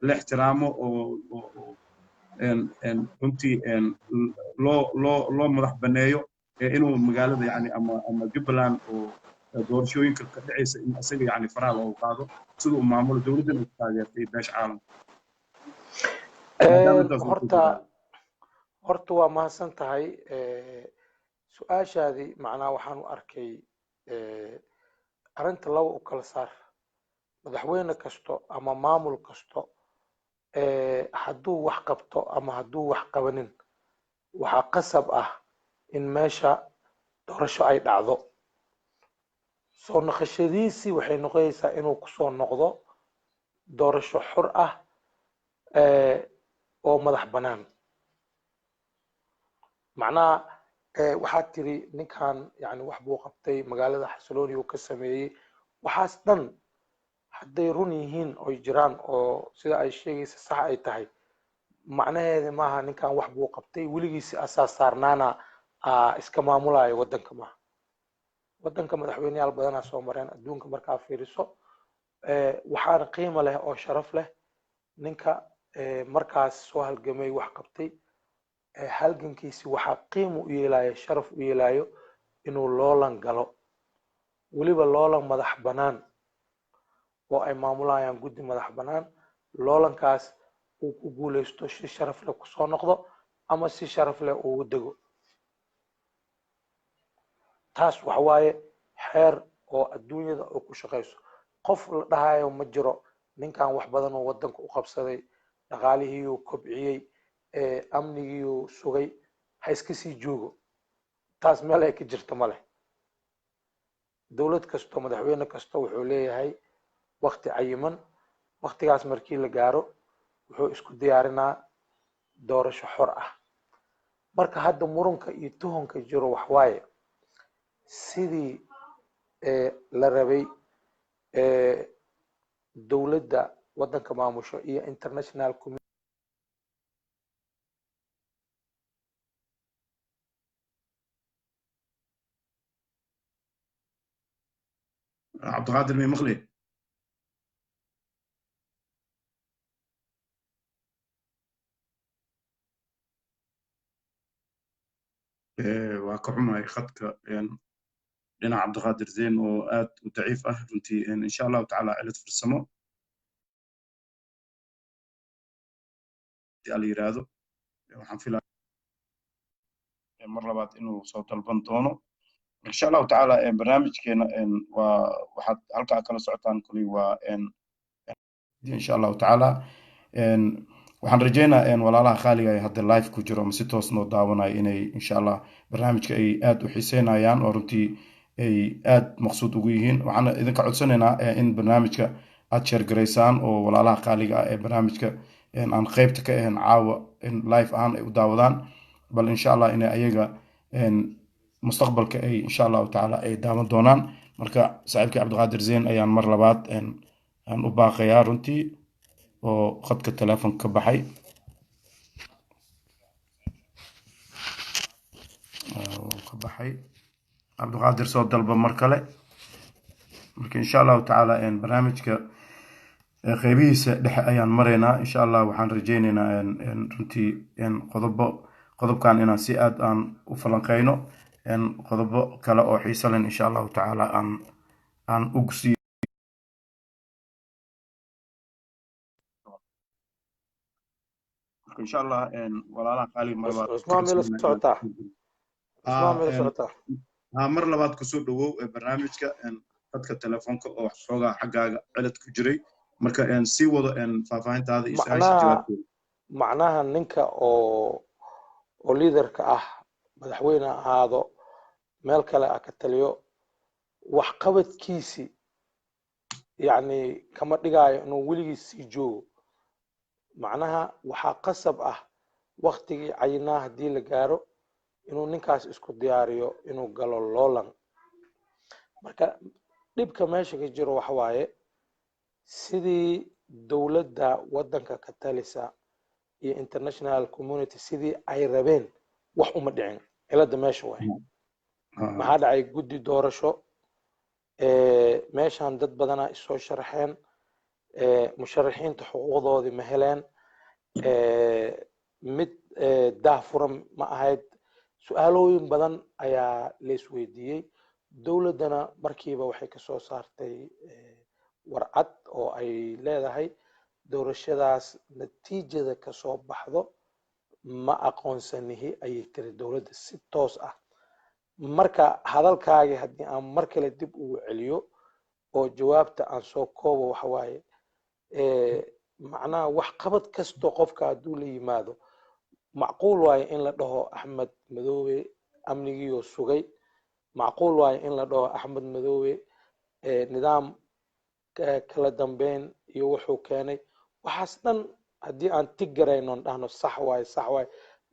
la ixtiraamo oo runtii loo madax baneeyo inuu magaalada yacni ama jubbaland oo doorashooyinka ka dhacaysa in asaga yacni faraha loogu qaado sida uu maamulo dowladdan ay ku taageertay beesha caalamka horta waa mahadsan tahay su-aashaadii macnaha waxaan u arkay arrinta laba u kala saar madaxweyne kasto ama maamul kasto hadduu wax qabto ama hadduu wax qabanin waxaa qasab ah in meesha doorasho ay dhacdo soo noqoshadiisii waxay noqonaysaa inuu kusoo noqdo doorasho xor ah oo madax bannaan macnaha waxaad tiri ninkan yani wax buu qabtay magaalada xasilooni uu ka sameeyey waxaas dhan hadday run yihiin oy jiraan oo sida ay sheegaysa sax ay tahay macnaheeda maaha ninkan wax buu qabtay weligiisi asaas saarnaana iska maamulayo waddanka maaha waddanka madaxweyneyaal badanaa soo mareen adduunka markaa fiiriso waxaana qiimo leh oo sharaf leh ninka markaas soo halgamay wax qabtay halgankiisi waxaa qiimo u yeelayo sharaf u yeelayo inuu loolan galo weliba loolan madax bannaan oo ay maamulayaan guddi madax bannaan loolankaas uu ku guulaysto si sharaf leh kusoo noqdo ama si sharaf leh ugu dego taas waxa waaye xeer oo adduunyada oo ku shaqayso qof la dhahayo ma jiro ninkan wax badan oo waddanka u qabsaday dhaqaalihiiyuu kobciyey amnigiiyuu sugay ha iska sii joogo taas meel ay ka jirta ma leh dowlad kasto madaxweyne kasto wuxuu leeyahay waqti cayiman waqtigaas markii la gaaro wuxuu isku diyaarinaa doorasho xor ah marka hadda muranka iyo tuhunka jiro wax waaye sidii la rabay dowladda waddanka maamusho iyo international cabdiqaadir may maqli waa ka xumahay khadka dhinaca cabdiqaadir zeyn oo aad u daciif ah runtii insha allahu tacaala cilad farsamo la yiraahdo waxaan filaa mar labaad inuu soo dalban doono insha allahu tacaala barnaamijkeena waa waxaad halkaa kala socotaan kulli waa insha allahu tacaala waxaan rajeynaa walaalaha khaaliga ay hadda live ku jiro ama si toos noo daawanayo inay insha allah barnaamijka ay aad u xiiseynayaan oo runtii ay aad maqsuud ugu yihiin waxaan idinka codsanaynaa in barnaamijka aad share garaysaan oo walaalaha khaaliga ah ee barnaamijka aan qaybta ka ahayn caawa in live ahaan ay u daawadaan bal insha allah inay ayaga mustaqbalka ay insha allahu tacaala ay daawan doonaan marka saaxiibkii cabdiqaadir zeyn ayaan mar labaad aan u baaqayaa runtii oo khadka telefoonka ka baxay cabdiqaadir soo dalba mar kale marka insha allahu tacaala barnaamijka qeybihiisa dhexe ayaan maraynaa insha allah waxaan rajeynaynaa runtii qodobkan inaan si aad aan u falanqeyno qodobo kale oo xiiso leh insha allahu tacaala aan ugu sii إن شاء الله ولا قالي مرة مر لبعض كسور دو برنامجك قد تلفونك أو حوجا حاجة علت كجري مركا سي وضع فافهمت هذا إيش معناها ننك أو ليدر كأه مدحوينا هذا مالك لا أكتليو وحقبت كيسي يعني كما تقول إنه ولي سيجو معناها waxaa qasab ah waqtigii cayinaha hadii la gaaro inuu ninkaas isku diyaariyo inuu galo loolan marka dhibka meesha ka jiro waxa waaye sidii dawladda wadanka ka talisa iyo international community sidii ay rabeen wax uma dhicin cilada meesha waaye maxaa dhacay guddi doorasho meeshan dad badana isoo sharaxeen musharaxiinta xuquuqdoodii ma heleen mid daahfuran ma ahayd su-aalooyin badan ayaa la isweydiiyey dowladdana markiiba waxay kasoo saartay warcad oo ay leedahay doorashadaas natiijada kasoo baxdo ma aqoonsanihi ayay tiri dowladda si toos ah marka hadalkaagii haddii aan mar kale dib ugu celiyo oo jawaabta aan soo koobo waxa waaye معناه وحقبت كستو قفك دول يمادو معقول واي إن لدهو أحمد مدوي أمنيجيو سوغي معقول واي إن لدهو أحمد مدوي نظام كلا دنبين يوحو كاني وحسنا هدي أن تجرينون نحن صح واي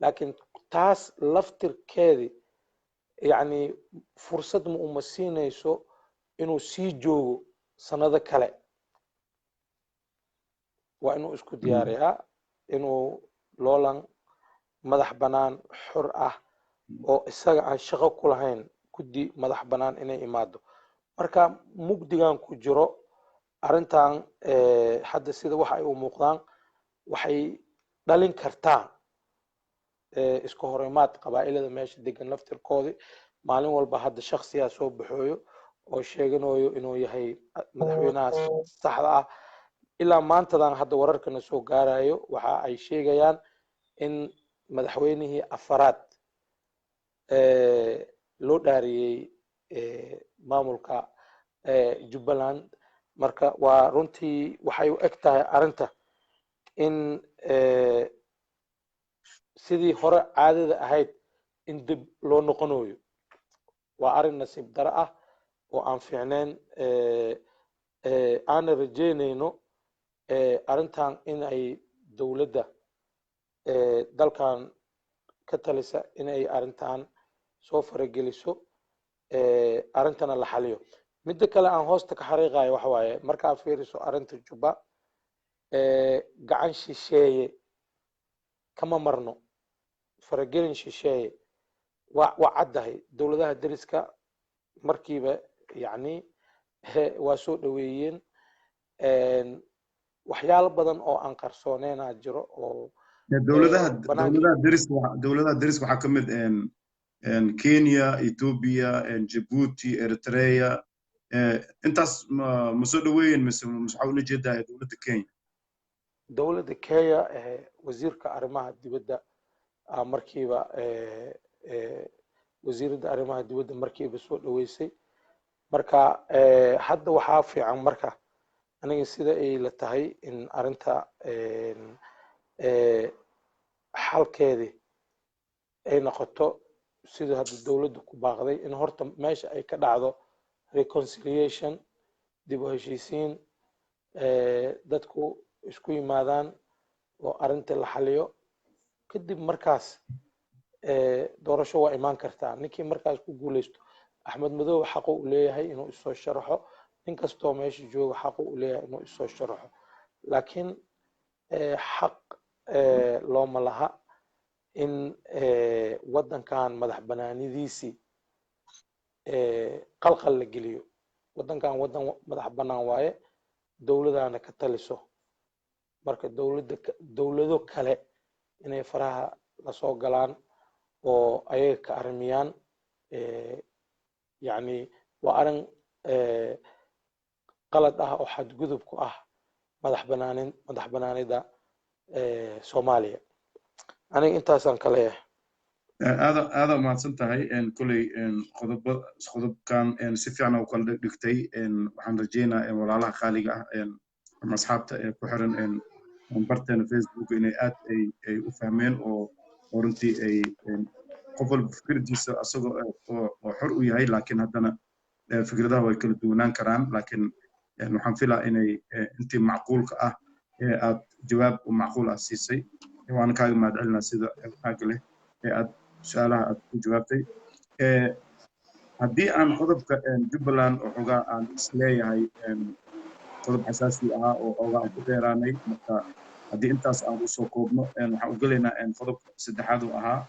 لكن تاس لفتر كذي يعني فرصة مؤمسين يسو إنه سيجو سنة كلا وإنه إسكو دياريها إنه لولان مدح بنان حر oo isaga aan shaqo ku lahayn guddi madax banaan inay imaado marka mugdigan ku jiro arintan hadda sida waxa ay u muuqdaan waxay dhalin kartaa isku horimaad qabaa'ilada meesha degan laftirkoodii maalin walba hadda shakhsiya soo baxooyo oo sheeganayo inuu yahay madaxweynaha saxda ah ilaa maantadan hadda wararkana soo gaarayo waxa ay sheegayaan in madaxweynihii afaraad loo dhaariyay maamulka Jubbaland marka waa runtii waxay u eg tahay arinta in sidii hore caadada ahayd in dib loo noqonayo waa arin nasiib daro ah oo aan fiicneen aan rajeynayno arintan in ay dawladda dalkan ka talisa in ay arintan soo farageliso arintana la xaliyo midda kale aan hoosta ka xariiqayo waxa waaye markaa fiiriso arinta Jubba gacan shisheeye kama marno faragelin shisheeye waa caddahay dowladaha dariska markiiba yani waa soo dhaweeyeen waxyaalo badan oo aan qarsooneynaa jiro oo dowladaha dariska waxaa ka mid Kenya, Ethiopia, Djibouti, Eritrea intaas ma soo dhaweeyeen mise waxaa ula jeedaa dowladda Kenya dowladda Kenya wasiirka arrimaha dibadda markiiba wasiiradda arrimaha dibadda markiiba soo dhaweysay marka hadda waxaa fiican marka aniga sida ay la tahay in arinta xalkeedii ay noqoto sida hadda dowladdu ku baaqday in horta meesha ay ka dhacdo reconciliation dib u heshiisiin dadku isku yimaadaan oo arinta la xaliyo kadib markaas doorasho waa imaan kartaa ninkii markaas ku guuleysto axmed madow xaqu u leeyahay inuu isoo sharaxo nin kastoo meesha jooga xaqu u leeyahay inuu isoo sharaxo laakiin xaq looma laha in waddankan madax banaanidiisii qalqal la geliyo waddankan waddan madax bannaan waaye dowladana ka taliso marka dowlado kale inay faraha lasoo galaan oo ayaga ka arrimiyaan yacni waa arrin qalad ah oo xadgudub ku ah madax banaanida Soomaaliya aniga intaasaan ka leeyahay aada mahadsan tahay koley qodobkan si fiican u kala dhigtay waxaan rajeynaa walaalaha qaaliga ah ama asxaabta ku xiran barteena Facebook inay aad ay u fahmeen oo runtii ay qof walba fikradiisa asagoo oo xor u yahay laakiin haddana fikradaha way kala duwanaan karaan laakiin waxaan filaa inay intii macquulka ah aad jawaab macquul ah siisay waan kaaga mahadcelinaa sida xaaga leh aad su'aalaha aad ku jawaabtay haddii aan qodobka Jubbaland oo xogaa aan isleeyahay qodob xasaasi ah oo xogaa aan ku dheeraanay marka haddii intaas aan u soo koobno waxaan u gelaynaa qodobka saddexaad oo ahaa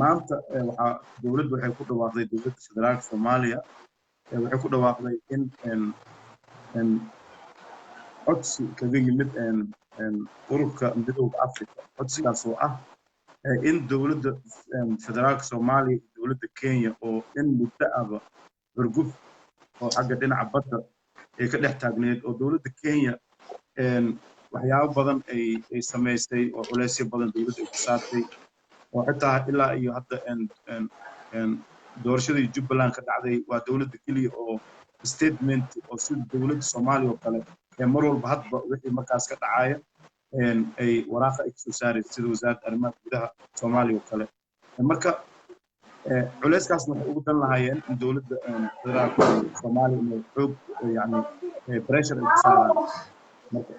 maanta waxaa dowladdu waxay ku dhawaaqday dowladda federaalka Soomaaliya waxay ku dhawaaqday in codsi kaga yimid ururka midowga Afrika codsigaas oo ah in dowladda federaalka Soomaaliya iyo dowladda Kenya oo in muddo ahba urguf oo xagga dhinaca badda ay ka dhex taagneed oo dowladda Kenya waxyaabo badan ay samaysay oo culeysyo badan dowladda ay ku saartay oo xitaa ilaa iyo hadda doorashadii Jubbaland ka dhacday waa dowladda keliya oo statement oo sida dowladda Soomaaliya oo kale mar walba hadba wixii markaas ka dhacaya ay waraaqa ay soo saareen sida wasaaradda arrimaha gudaha Soomaaliya oo kale marka culeyskaas waxay ugu dan lahaayeen in dowladda federaalka Soomaaliya inay xoog yani pressure ay ku saaraan marka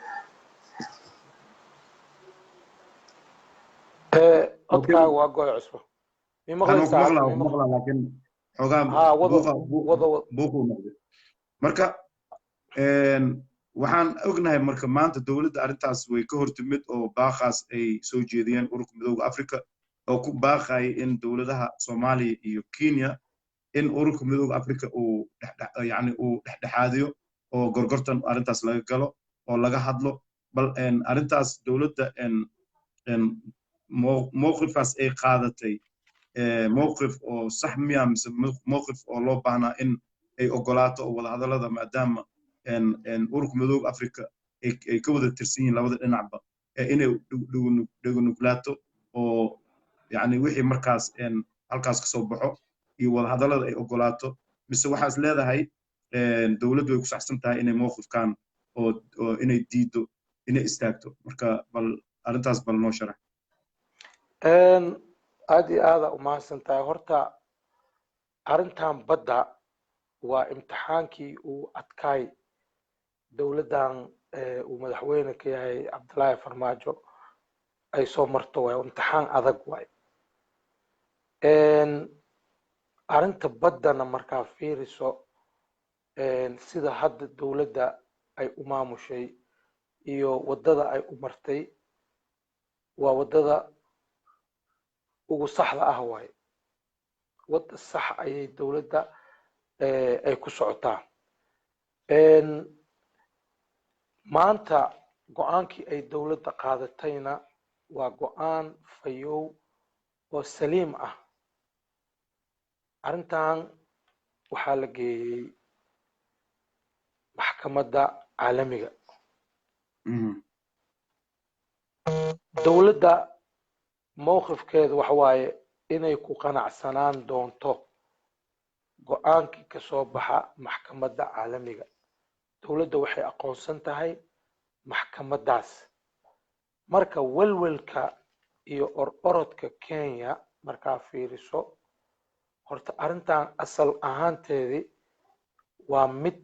codkaaga waa gooy cusbo maqla laakiin xogaa buuquu noqday marka waxaan ognahay marka maanta dowladda arrintaas way ka hortimid oo baaqaas ay soo jeediyeen ururka midowga Afrika oo ku baaqay in dowladaha Soomaaliya iyo Kenya in ururka midowga Afrika uu yani uu dhexdhexaadiyo oo gorgortan arrintaas laga galo oo laga hadlo bal arrintaas dowladda mowqifkaas ay qaadatay mowqif oo sax miya mise mowqif oo loo baahnaa in ay ogolaato oo wadahadallada maadaama ururka midowga Afrika ay ka wada tirsan yihiin labada dhinacba inay dhugunuglaato oo yani wixii markaas halkaas ka soo baxo iyo wadahadallada ay ogolaato mise waxaas leedahay dowladdu way ku saxsan tahay inay mowqifkan oo inay diido inay istaagto marka bal arrintaas bal noo sharax aad iyo aada u mahadsan tahay horta arrintan badda waa imtixaankii uu adkaay dowladdan uu madaxweyne ka yahay Cabdullaahi Farmaajo ay soo marto waa imtixaan adag waay arrinta baddana markaa fiiriso sida hadda dowladda ay u maamushay iyo waddada ay u martay waa waddada ugu saxda ah waay wadda sax ayay dowladda ay ku socotaa maanta go'aankii ay dowladda qaadatayna waa go'aan fayow oo saliim ah arrintan waxaa la geeyey maxkamadda caalamiga dowladda mowqifkeedu waxa waaye inay ku qanacsanaan doonto go-aankii ka soo baxa maxkamadda caalamiga dowladda waxay aqoonsan tahay maxkamaddaas marka welwelka iyo orodka Kenya markaa fiiriso horta arrintan asal ahaanteedii waa mid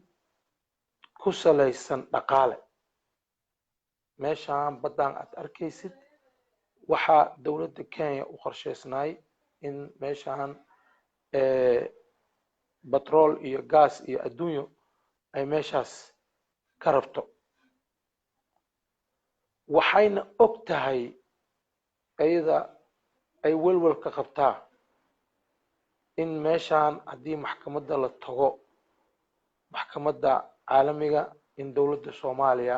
ku salaysan dhaqaale meeshaan baddaan aad arkaysid waxaa dowladda Kenya u qorshaysnay in meeshaan batrool iyo gaas iyo adduunyo ay meeshaas ka rabto waxayna og tahay ayada ay welwelka qabtaa in meeshaan haddii maxkamadda la tago maxkamadda caalamiga in dowladda Soomaaliya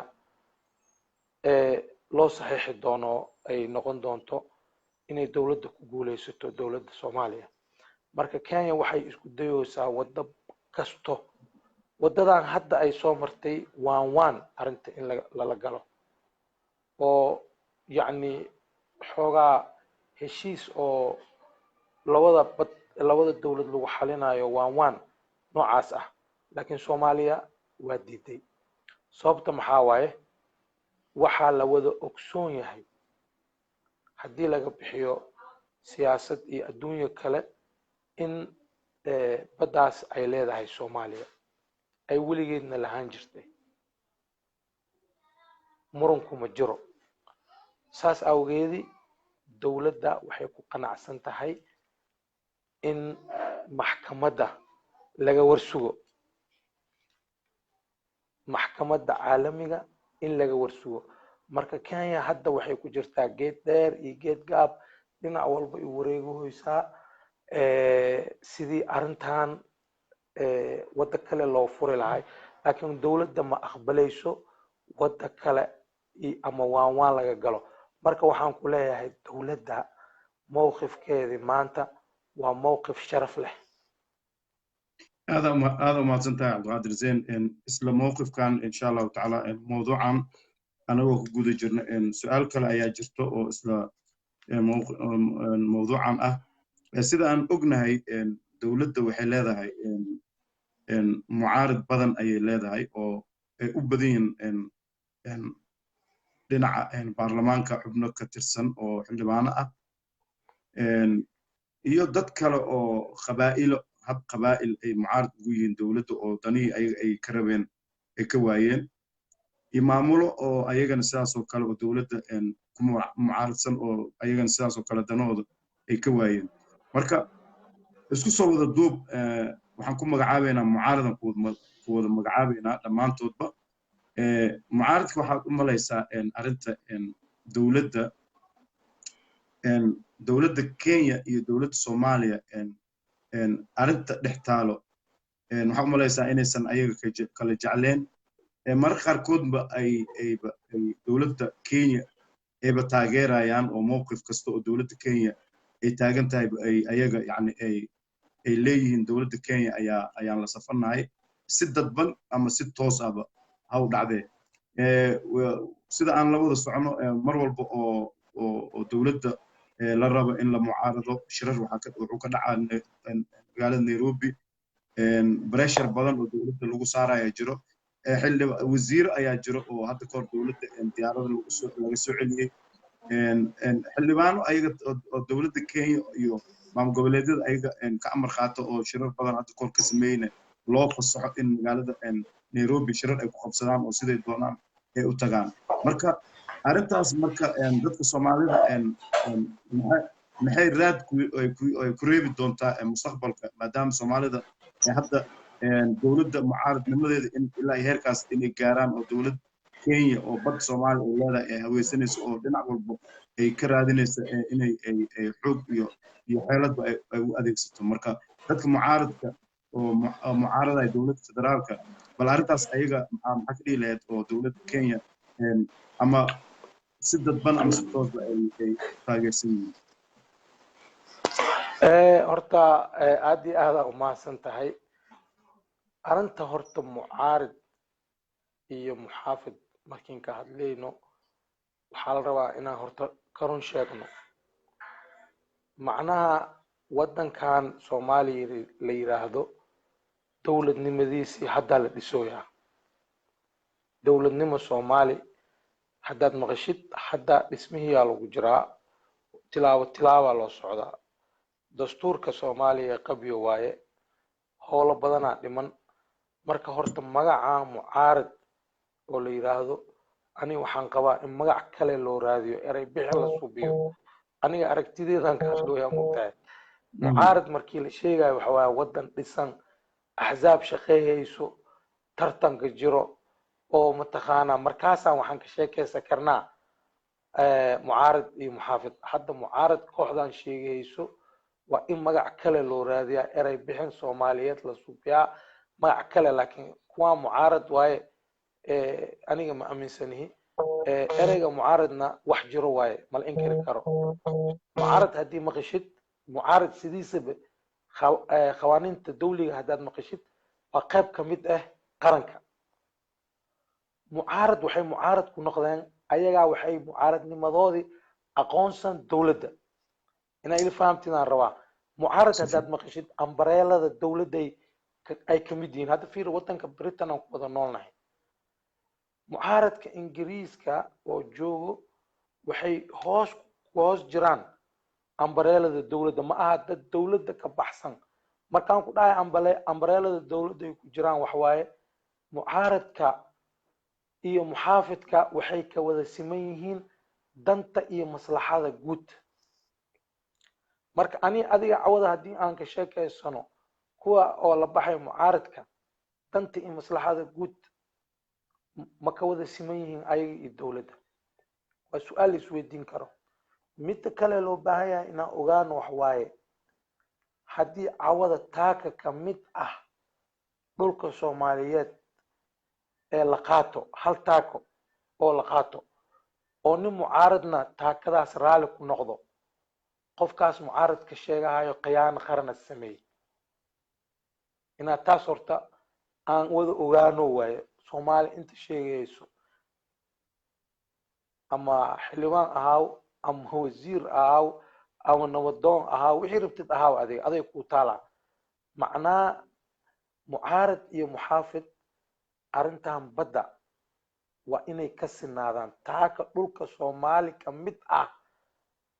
loo saxiixi doono ay noqon doonto inay dowladda ku guuleysato dowladda Soomaaliya marka Kenya waxay isku dayaysaa waddo kasto waddadan hadda ay soo martay waan arrinta in lala galo oo yacni xoogaa heshiis oo labada dowlad lagu xalinayo waan noocaas ah laakiin Soomaaliya waa diiday sababta maxaa waaye waxaa la wada ogsoon yahay haddii laga bixiyo siyaasad iyo adduunyo kale in baddaas ay leedahay Soomaaliya ay weligeedna lahaan jirtay muranku ma jiro saas awgeedii dowladda waxay ku qanacsan tahay in maxkamadda laga warsugo maxkamadda caalamiga in laga warsugo marka Kenya hadda waxay ku jirtaa geed dheer iyo geed gaab dhinac walba ay wareegoysaa sidii arrintan wadda kale loo furi lahay laakiin dowladda ma aqbalayso wadda kale ama waan laga galo marka waxaan ku leeyahay dowladda mowqifkeedii maanta waa mowqif sharaf leh هذا ما تنتهي عبد القادر زين إن إسلام موقف كان إن شاء الله تعالى موضوعا أنا وجود جرنا إن سؤال كلا يا جرتو أو إسلام موضوعا سيدا أن أجنهي إن دولة وحيلة هاي إن معارض بدن أي لذا هاي أو أبدين إن لنع إن برلمان كحبنا كترسن أو حلبانا إن يودت كلا أو قبائل هب قبائل أي معارض جوين دولة أو تاني أي كربين كواين يماملو أو أيجان الساس وكلا دولة إن كم معارض سن أو أيجان الساس وكلا تنود أي كواين مركا isku soo wada duub waxaan ku magacaabeynaa mucaaradan ku wada magacaabeynaa dhammaantoodba mucaaradka waxaad u malaysaa arrinta dowladda Kenya iyo dowladda Soomaaliya arrinta dhex taalo waxaan u malaysaa inaysan ayaga kala jecleen mararka qaarkoodba ay dowladda Kenya ayba taageerayaan oo mowqif kasta oo dowladda Kenya ay taagan tahay ayaga yani ay leeyihiin dowladda Kenya ayaan la safanahay si dadban ama si toos ahba ha u dhacdee sida aan la wada socono mar walba oo dowladda la rabo in la mucaarado shirar wuxuu ka dhacaa magaalada Nairobi pressure badan oo dowladda lagu saaraya jiro xilli wasiir ayaa jiro oo hadda ka hor dowladda diyaarada laga soo celiyay xildhibaano ayaga oo dowladda Kenya iyo maamul goboleedyada ayaga ka amar qaato oo shirar badan hadda kor ka sameeyna loo fasaxo in magaalada Nairobi shirar ay ku qabsadaan oo siday doonaan ay u tagaan marka arrintaas marka dadka Soomaalida maxay raad ku reebi doontaa mustaqbalka maadaama Soomaalida hadda dowladda mucaaradnimadeeda in ilaa heerkaas inay gaaraan oo dowladda Kenya oo bad Soomaaliya oo leedahay ay haweysanayso oo dhinac walba ay ka raadinayso inay xoog iyo xeelad ay u adeegsato marka dadka mucaaradka oo mucaarada dowladda federaalka bal arrintaas ayaga maxaa ka dhihi lahayd oo dowladda Kenya ama si dadban ama si toos ah ay taageersan yihiin horta aad iyo aada u mahadsan tahay arrinta horta mucaarid iyo muxaafid markiin ka hadlayno waxaa la rabaa inaan horta ka run sheegno macnaha waddankan soomaaliya la yiraahdo dowladnimadiisii haddaa la dhisoyaa dowladnimo soomaali haddaad maqashid hadda dhismihiyaa lagu jiraa tilaabaa loo socdaa dastuurka soomaaliya qabyo waaye howlo badanaa dhiman marka horta magaca mucaarid oo la yiraahdo ani waxaan qabaa in magac kale loo raadiyo erey bixin la suubiyo aniga aragtideedan ka hadlooyaa mugtahay mucaarid markii la sheegayo waxa waaye waddan dhisan axzaab shaqeeyayso tartanka jiro oo mataqaanaa markaasaan waxaan ka sheekaysan karnaa mucaarid iyo muxaafid hadda mucaarid kooxdan sheegayso waa in magac kale loo raadiyaa erey bixin soomaaliyeed la suubiyaa magac kale laakiin kuwaa mucaarid waaye aniga ma aaminsanihi ereyga mucaaridna wax jiro waaye mala inkiri karo mucaarid haddii maqashid mucaarid sidiisaba qawaaniinta dawliga haddaad maqashid waa qayb ka mid ah qaranka mucaarid waxay mucaarid ku noqdeen ayagaa waxay mucaaridnimadoodii aqoonsan dowladda inaa ila fahamtidaan rabaa mucaarid haddaad maqashid ambareelada dowladday ay ka mid yihiin hadda fiir waddanka britain aan ku wada noolnahay mucaaradka ingiriiska oo joogo waxay hoos jiraan ambareelada dowladda ma aha dad dowladda ka baxsan markaan ku dhahay ambareelada dowladda ay ku jiraan waxwaaye mucaaradka iyo muxaafidka waxay ka wada siman yihiin danta iyo maslaxada guud marka adiga cawada haddii aan ka sheekaysano kuwa oo la baxay mucaaradka danta iyo maslaxada guud ma ka wada siman yihiin ayaga iyo dowladda waa su-aal la isweydiin karo midda kale loo baahan yahay inaan ogaano wax waaye haddii cawada taaka ka mid ah dhulka soomaaliyeed ee la qaato hal taako oo la qaato oo nin mucaaradna taakadaas raalli ku noqdo qofkaas mucaaradka sheegahayo khiyaano qarana sameeyey inaad taas horta aan wada ogaano waaye soomaali inta sheegayso ama xildhibaan ahaaw ama wasiir ahaaw ama nabadoon ahaaw wixii rabtid ahaaw aday ku taalaa macnaa mucaarad iyo muxaafid arrintan badda waa inay ka sinaadaan taaka dhulka soomaali ka mid ah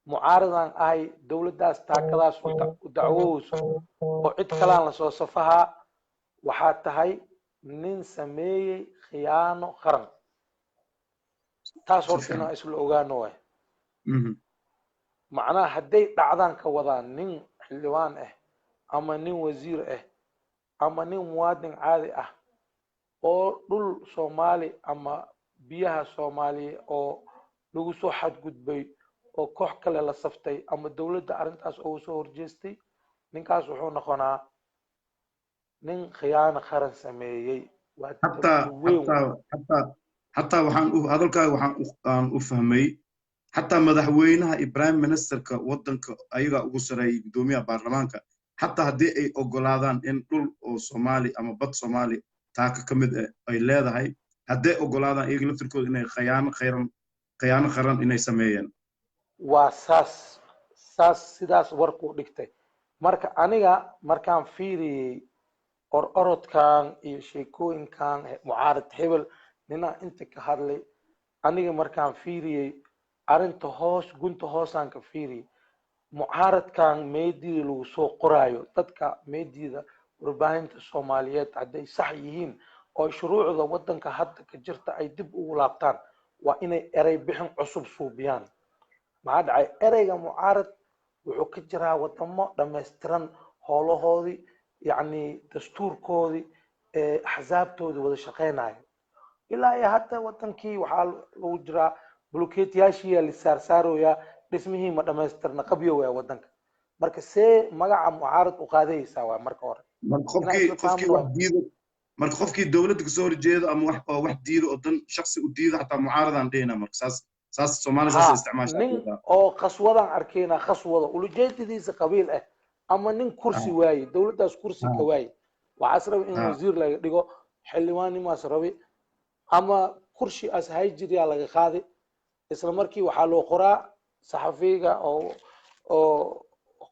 mucaaradan ahay dowladdaas taakadaas u dacwoweyso oo cid kalaan lasoo safahaa waxaa tahay nin sameeyey khiyaano qaran taas horta inaan isla ogaano waay macnaha hadday dhacdaan ka wadaan nin xildhibaan ah ama nin wasiir ah ama nin muwaadin caadi ah oo dhul soomaali ama biyaha soomaaliya oo lagu soo xadgudbay oo koox kale la saftay ama dowladda arrintaas ugu soo horjeestay ninkaas wuxuu noqonaa nin khiyaano qaran sameeyey xataa waxaan hadalkaaga waxaan u fahmay xataa madaxweynaha iyo prime ministerka waddanka ayagaa ugu sareeyay guddoomiyaha baarlamaanka xataa haddii ay ogolaadaan in dhul oo soomaali ama bad soomaali taaka ka mid ah ay leedahay hadday ogolaadaan iyaga laftirkooda inay khiyaano qaran inay sameeyeen waa sidaas warkuu dhigtay marka aniga markaan fiiriyey orodkan iyo sheekooyinkan mucaarad hebel ninaa inta ka hadlay aniga markaan fiiriyey arrinta gunta hoosaan ka fiiriyey mucaaradkan meediida lagu soo qoraayo dadka meediida warbaahinta soomaaliyeed hadday sax yihiin oo shuruucda waddanka hadda ka jirta ay dib ugu laabtaan waa inay erey bixin cusub suubiyaan maxaa dhacay ereyga mucaarad wuxuu ka jiraa wadamo dhammaystiran howlahoodii yacni dastuurkoodii axsaabtoodii wada shaqeynayo ilaa iyo hadda waddankii waxaa lagu jiraa bulukeetiyaashiyaa la saarsaarooyaa dhismihii ma dhammaystirna qabyo waa waddanka marka see magaca mucaarad u qaadaysaa waa marka hore marka qofkii dowladda kasoo horjeedo ama wax diido oo dan shaksi u diido xataa mucaaradaan dhehina marka saas soomaali saas isticmaashaa nin oo qaswadaan arkayna qaswada ulujeedadiisa qabiil ah ama nin kursi waaye dowladdaas kursi ka waaye waxaas rabi in wasiir laga dhigo xildhibaannimaas rabi ama kursi as hay jiriyaa laga qaaday isla markii waxaa loo qoraa saxafiga oo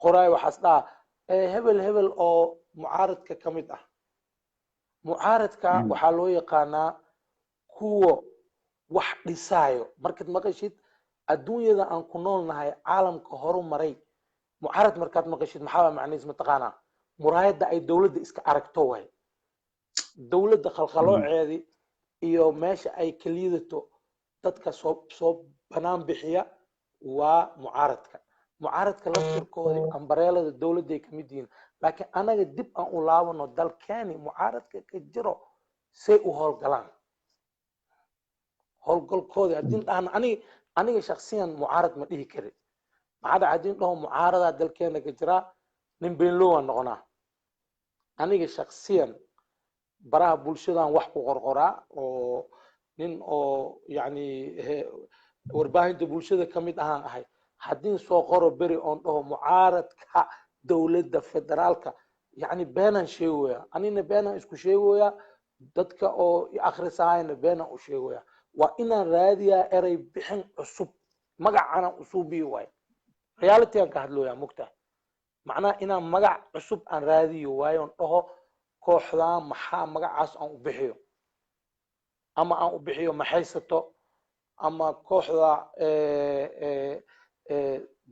qoraay waxaas dhaha hebel hebel oo mucaaradka ka mid ah mucaaradka waxaa loo yaqaanaa kuwa wax dhisaayo markaad maqashid adduunyada aan ku nool nahay caalamka horu maray mucaarad markaad maqashid maxaa macnihiis mataqaanaa muraayadda ay dowladda iska aragto waay dowladda khalkhalooceedii iyo meesha ay ka liidato dadka soo banaan bixiya waa mucaaradka laftirkoodii ambareelada dowladda ay ka mid yihiin laakiin anaga dib aan u laabano dalkeeni mucaaradka ka jiro say u howlgalaan howlgalkoodii haddii dhahna aniga shaksiyan mucaarad ma dhihi kari maxaa haddii dhaho mucaaradaa dalkeena ka jiraa nin beenlowaan noqonaa aniga shaksiyan baraha bulshadan wax ku qorqoraa oo nin oo yani warbaahinta bulshada ka mid ahaan ahay haddii soo qoro beri oon dhaho mucaaradka dowladda federaalka yani beenaan sheegoya anina beenaan isku sheegoya dadka oo akhrisahayna beenaan u sheegoya waa inaan raadiyaa erey bixin cusub magacana usubii waay reality aan ka hadlooyaa mugtahay macnaha inaan magac cusub aan raadiyo waayo on dhaho kooxdaan maxaa magacaas aan u bixiyo ama aan u bixiyo maxaysato ama kooxda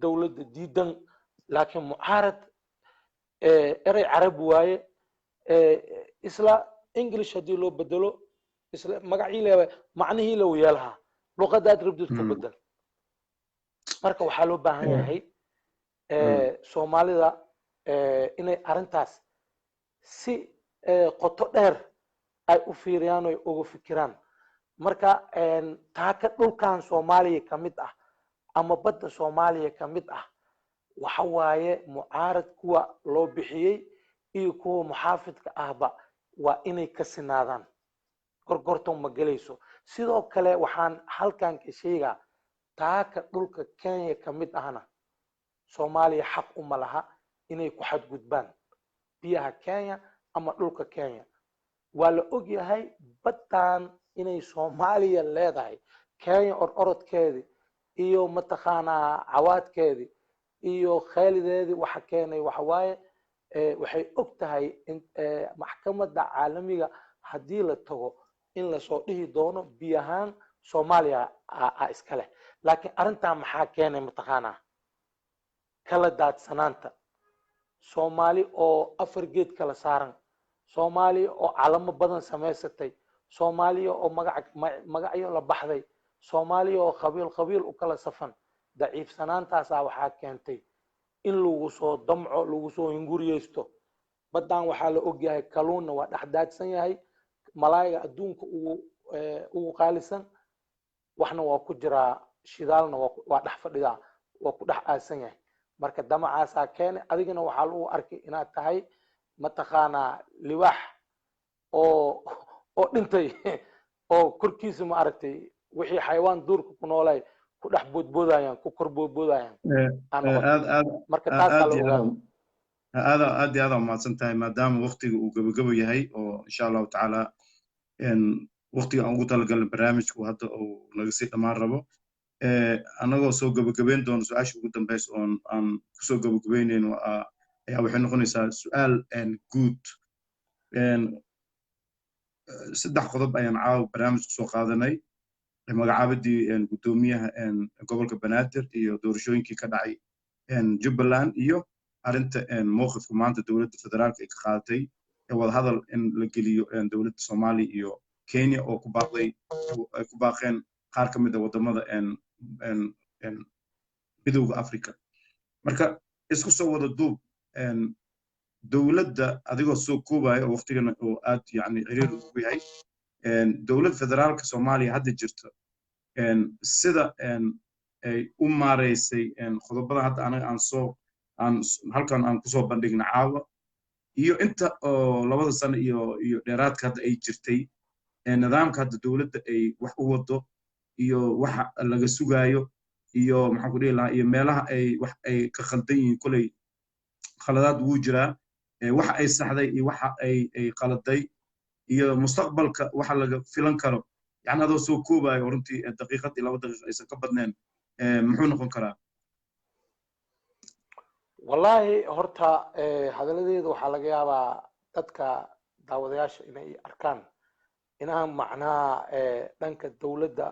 dowladda diidan laakiin mucaarad erey carabi waaye isla english haddii loo bedelo isla magacii leewa macnihii la yeelahaa luqadaad rabdid ku bedel marka waxaa loo baahan yahay soomaalida inay arrintaas si qoto dheer ay u fiiriyaan oo ay uga fikiraan marka taaka dhulkan soomaaliya ka mid ah ama badda soomaaliya ka mid ah waxa waaye mucaarad kuwa loo bixiyey iyo kuwa muxaafidka ahba waa inay ka sinaadaan gorgortan ma gelayso sidoo kale waxaan halkan ka sheegaa taaka dhulka kenya ka mid ahna soomaaliya xaq uma laha inay ku xadgudbaan biyaha kenya ama dhulka kenya waa la og yahay baddan inay soomaaliya leedahay kenya orodkeedii iyo mataqaanaa cawaadkeedii iyo kheelideedii waxa keenay waxa waaye waxay og tahay in maxkamadda caalamiga haddii la tago in lasoo dhihi doono biyahaan soomaaliya iska leh laakiin arrintaa maxaa keenay mataqaanaa kala daadsanaanta soomaali oo afar geed kala saaran soomaaliya oo calamo badan samaysatay soomaaliya oo magacyo la baxday soomaaliya oo qabiil u kala safan daciifsanaantaasaa waxaa keentay in lagu soo damco lagu soo hinguriyeysto baddan waxaa la ogyahay kaluunna waa dhex daadsan yahay malaayiga adduunka ugu qaalisan waxna waa ku jiraa shidaalna waa dhex fadhidaa waa ku dhex aasan yahay marka damacaasaa keenay adigana waxaa lagu arkay inaad tahay mataqaanaa libaax oo dhintay oo korkiisa ma aragtay wixii xayawaan duurka ku noolay ku dhex boodboodayaan ku kor boodboodayaan marka taasaa la ogaada aad iyo aad aa mahadsan tahay maadaama waqtiga uu gabagabo yahay oo insha allahu tacaala waqtiga aan ugu talagalna barnaamijku hadda uu naga sii dhammaan rabo annagoo soo gabagabeyn doono su-aasha ugu dambeysa oon aan kusoo gabagabeynayno ayaa waxay noqonaysaa su-aal guud saddex qodob ayaan caawa barnaamijku soo qaadanay magacaabadii guddoomiyaha gobolka banaadir iyo doorashooyinkii ka dhacay jubbaland iyo arrinta mowqifka maanta dowladda federaalka ay ka qaadatay wadahadal in la geliyo dowladda soomaaliya iyo kenya oo ku baaqeen qaar ka mid a wadamada midowda africa marka isku soo wada duub dowladda adigoo soo koobaya oo waqtigana oo aad yani ciriir ugu yahay dowladda federaalka soomaaliya hadda jirta sida ay u maareysay qodobada hadda anaga halkan aan kusoo bandhigna caawa iyo inta oo labada sano iyo dheeraadka hadda ay jirtay nidaamka hadda dowladda ay wax u wado iyo waxa laga sugaayo iyo maxaan ku dhihi lahaa iyo meelaha ay wax ay ka khaldan yihiin koley khaladaad wuu jiraa waxa ay saxday iyo waxa ay qaladay iyo mustaqbalka waxa laga filan karo yani adoo soo koobayo runtii daqiiqad iyo 2 daqiiqo aysan ka badneen muxuu noqon karaa wallahi horta hadaladeedu waxaa laga yaabaa dadka daawadayaasha inay arkaan inaan macnaha dhanka dawladda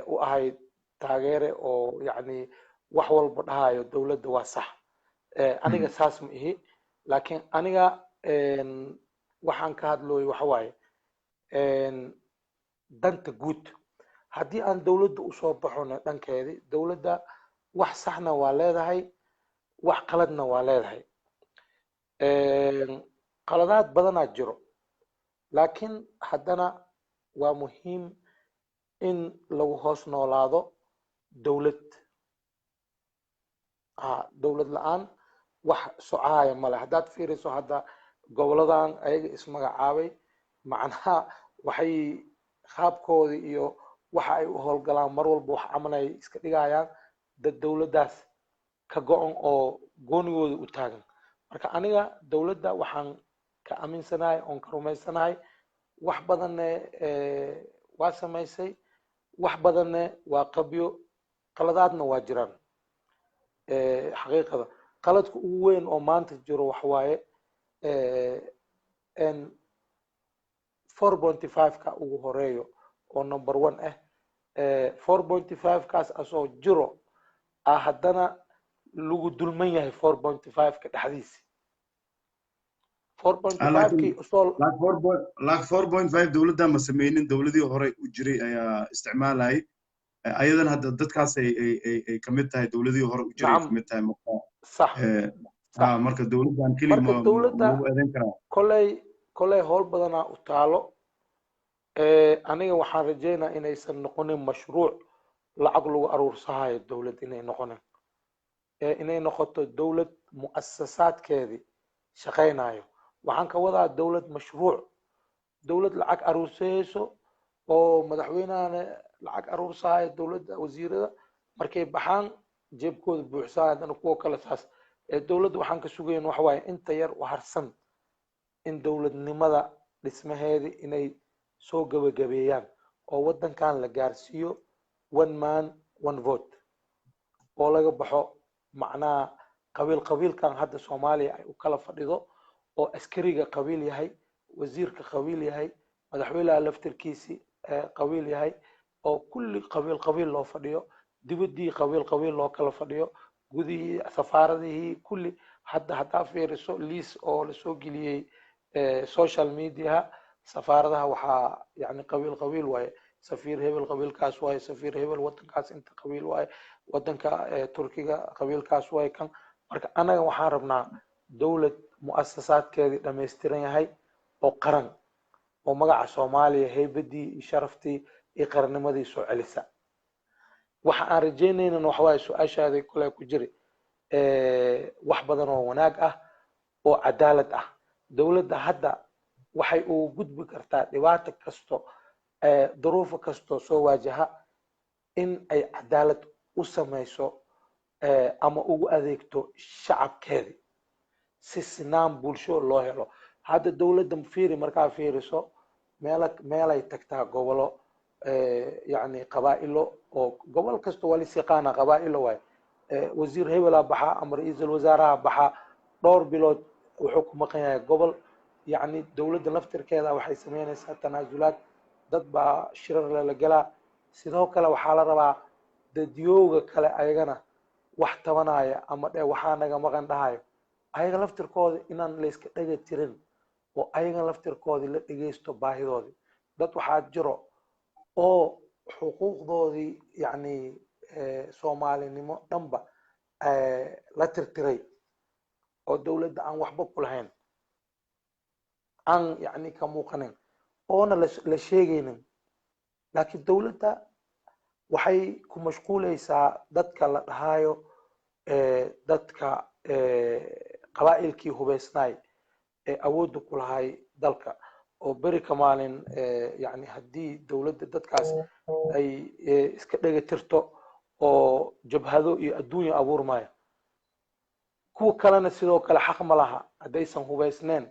u ahayd taageere oo yani wax walba dhahayo dawladda waa sax aniga saas ma ihi laakiin aniga waxaan ka hadlooyo waxa waaye danta guud haddii aan dawladda usoo baxona dhankeedii dawladda wax saxna waa leedahay wax qaladna waa leedahay qaladaad badanaa jiro laakiin haddana waa muhiim in lagu hoos noolaado dawlad dawlad la-aan wax socaaya male haddaad fiiriso hadda goboladan ayaga ismagacaabay macnaha waxay qaabkoodii iyo waxa ay u howlgalaan mar walba wax camanay iska dhigayaan dad dawladdaas ka go-on oo goonigooda u taagan marka aniga dawladda waxaan ka aaminsanahay oon ka rumaysanahay wax badanne waa samaysay wax badanne waa qabyo qaladaadna waa jiraan xaqiiqada qaladka ugu weyn oo maanta jiro waxa waaye 4.5 ka ugu horeeyo oo number 1 ah 4.5 kaas asoo jiro haddana lagu dulman yahay 4.5 ka dhexdiisa 4.5 dawladda ma sameynin dawladii hore u jiray ayaa isticmaalayay ayadan hadda dadkaas ay kamid tahay dawladii hore u jiray kamid tahay sax marka dawladdan kaliya ma lagu eedeyn karaa koley howl badanaa u taalo aniga waxaan rajeynaa inaysan noqonin mashruuc lacag lagu aruursahayo dawlad inay noqonin inay noqoto dawlad mu'asasaadkeedii shaqaynayo waxaan ka wadaa dawlad mashruuc dawlad lacag aruursayso oo madaxweynahana lacag aruursahayo dawladda wasiirada markay baxaan jeebkooda buuxsaan haddana kuwa kale saas dawladda waxaan ka sugayn waxa waaye inta yar u harsan in dawladnimada dhismaheedii inay soo gabagabeeyaan oo waddankan la gaarsiiyo 1 man 1 vote oo laga baxo macnaha qabiilkan hadda Soomaaliya ay u kala fadhido oo askariga qabiil yahay wasiirka qabiil yahay madaxweynaha laftirkiisi qabiil yahay oo kulli qabiil loo fadhiyo dibadii qabiil loo kala fadhiyo gudihii safaaradihii kulli hadda fiiriso liis oo la soo geliyay social media safaaradaha waxaa yani qabiil waaye safiir hebel qabiilkaas waaye safiir hebel wadankaas inta qabiil waaye wadanka turkiga qabiilkaas waaye kan marka anaga waxaan rabnaa dawlad mu'asasaadkeedii dhammaystiran yahay oo qaran oo magaca Soomaaliya heybadii iyo sharaftii iyo qarannimadii soo celisa waxa aan rajeynayna waxa waaye su'aashaadii kale ku jiri wax badan oo wanaag ah oo cadaalad ah dawladda hadda waxay u gudbi kartaa dhibaato kasto duruufo kasto soo waajaha in ay cadaalad u samayso ama ugu adeegto shacabkeedii si sinaan bulsho loo helo hadda dawladda fiiri markaa fiiriso meelay tagtaa gobolo yani qabaa'ilo oo gobol kasta waa lis yaqaana qabaa'ilo waaye wasiir hebelaa baxaa ama ra-iisul wasaaraha baxaa dhowr bilood wuxuu ku maqan yahay gobol يعني دولة لفتر كذا waxay sameynaysaa tanaasulaad dad baa shirar la galaa sidoo kale waxa la rabaa dadiyooga kale ayagana wax tabanaya ama waxa naga maqan dhahayo ayaga laftirkooda inaan la iska dhaga tirin oo ayaga laftirkooda la dhageysto baahidoodii dad waxa jiro oo xuquuqdoodii yani Soomaalinimo dhanba la tirtiray oo dawladda aan waxba ku lahayn عن يعني كموقنين أنا لشيء لكن الدولة وحي كمشغولة يسا دتك لهايو دتك قبائل كي هو بسناي أود كل هاي دلك وبري كمان يعني هدي دولة دتكاس أي إسكتلة ترتو أو جبهة الدنيا أبور ماي kuwa kalena sidoo kale xaq ma laha haddaysan hubaysneen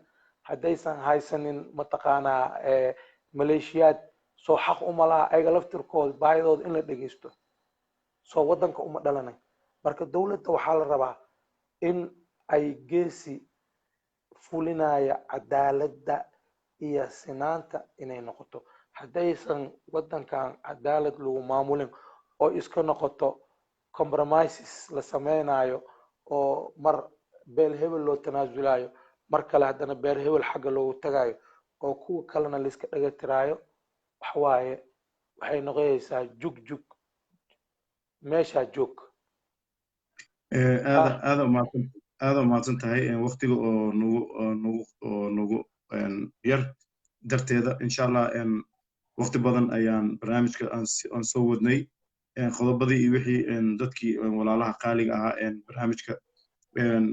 haddaysan haysanin mataqaanaa maleeshiyaad soo xaq uma laha ayaga laftirkooda baahidooda in la dhegeysto soo waddanka uma dhalanay marka dowladda waxaa la rabaa in ay geesi fulinaya cadaaladda iyo sinaanta inay noqoto haddaysan waddankan cadaalad lagu maamulin oo iska noqoto compromises la sameynayo oo mar beel hebel loo tanaasulayo mar kale haddana beel hebel xagga loogu tagayo oo kuwa kalena laiska dhaga tiraayo waxwaaye waxay noqonaysaa jug meeshaa joog aada umahadsan tahay waqtiga oo nagu yar darteeda insha allah waqti badan ayaan barnaamijka aan soo wadnay qodobadii iyo wixii dadkii walaalaha qaaliga ahaa barnaamijka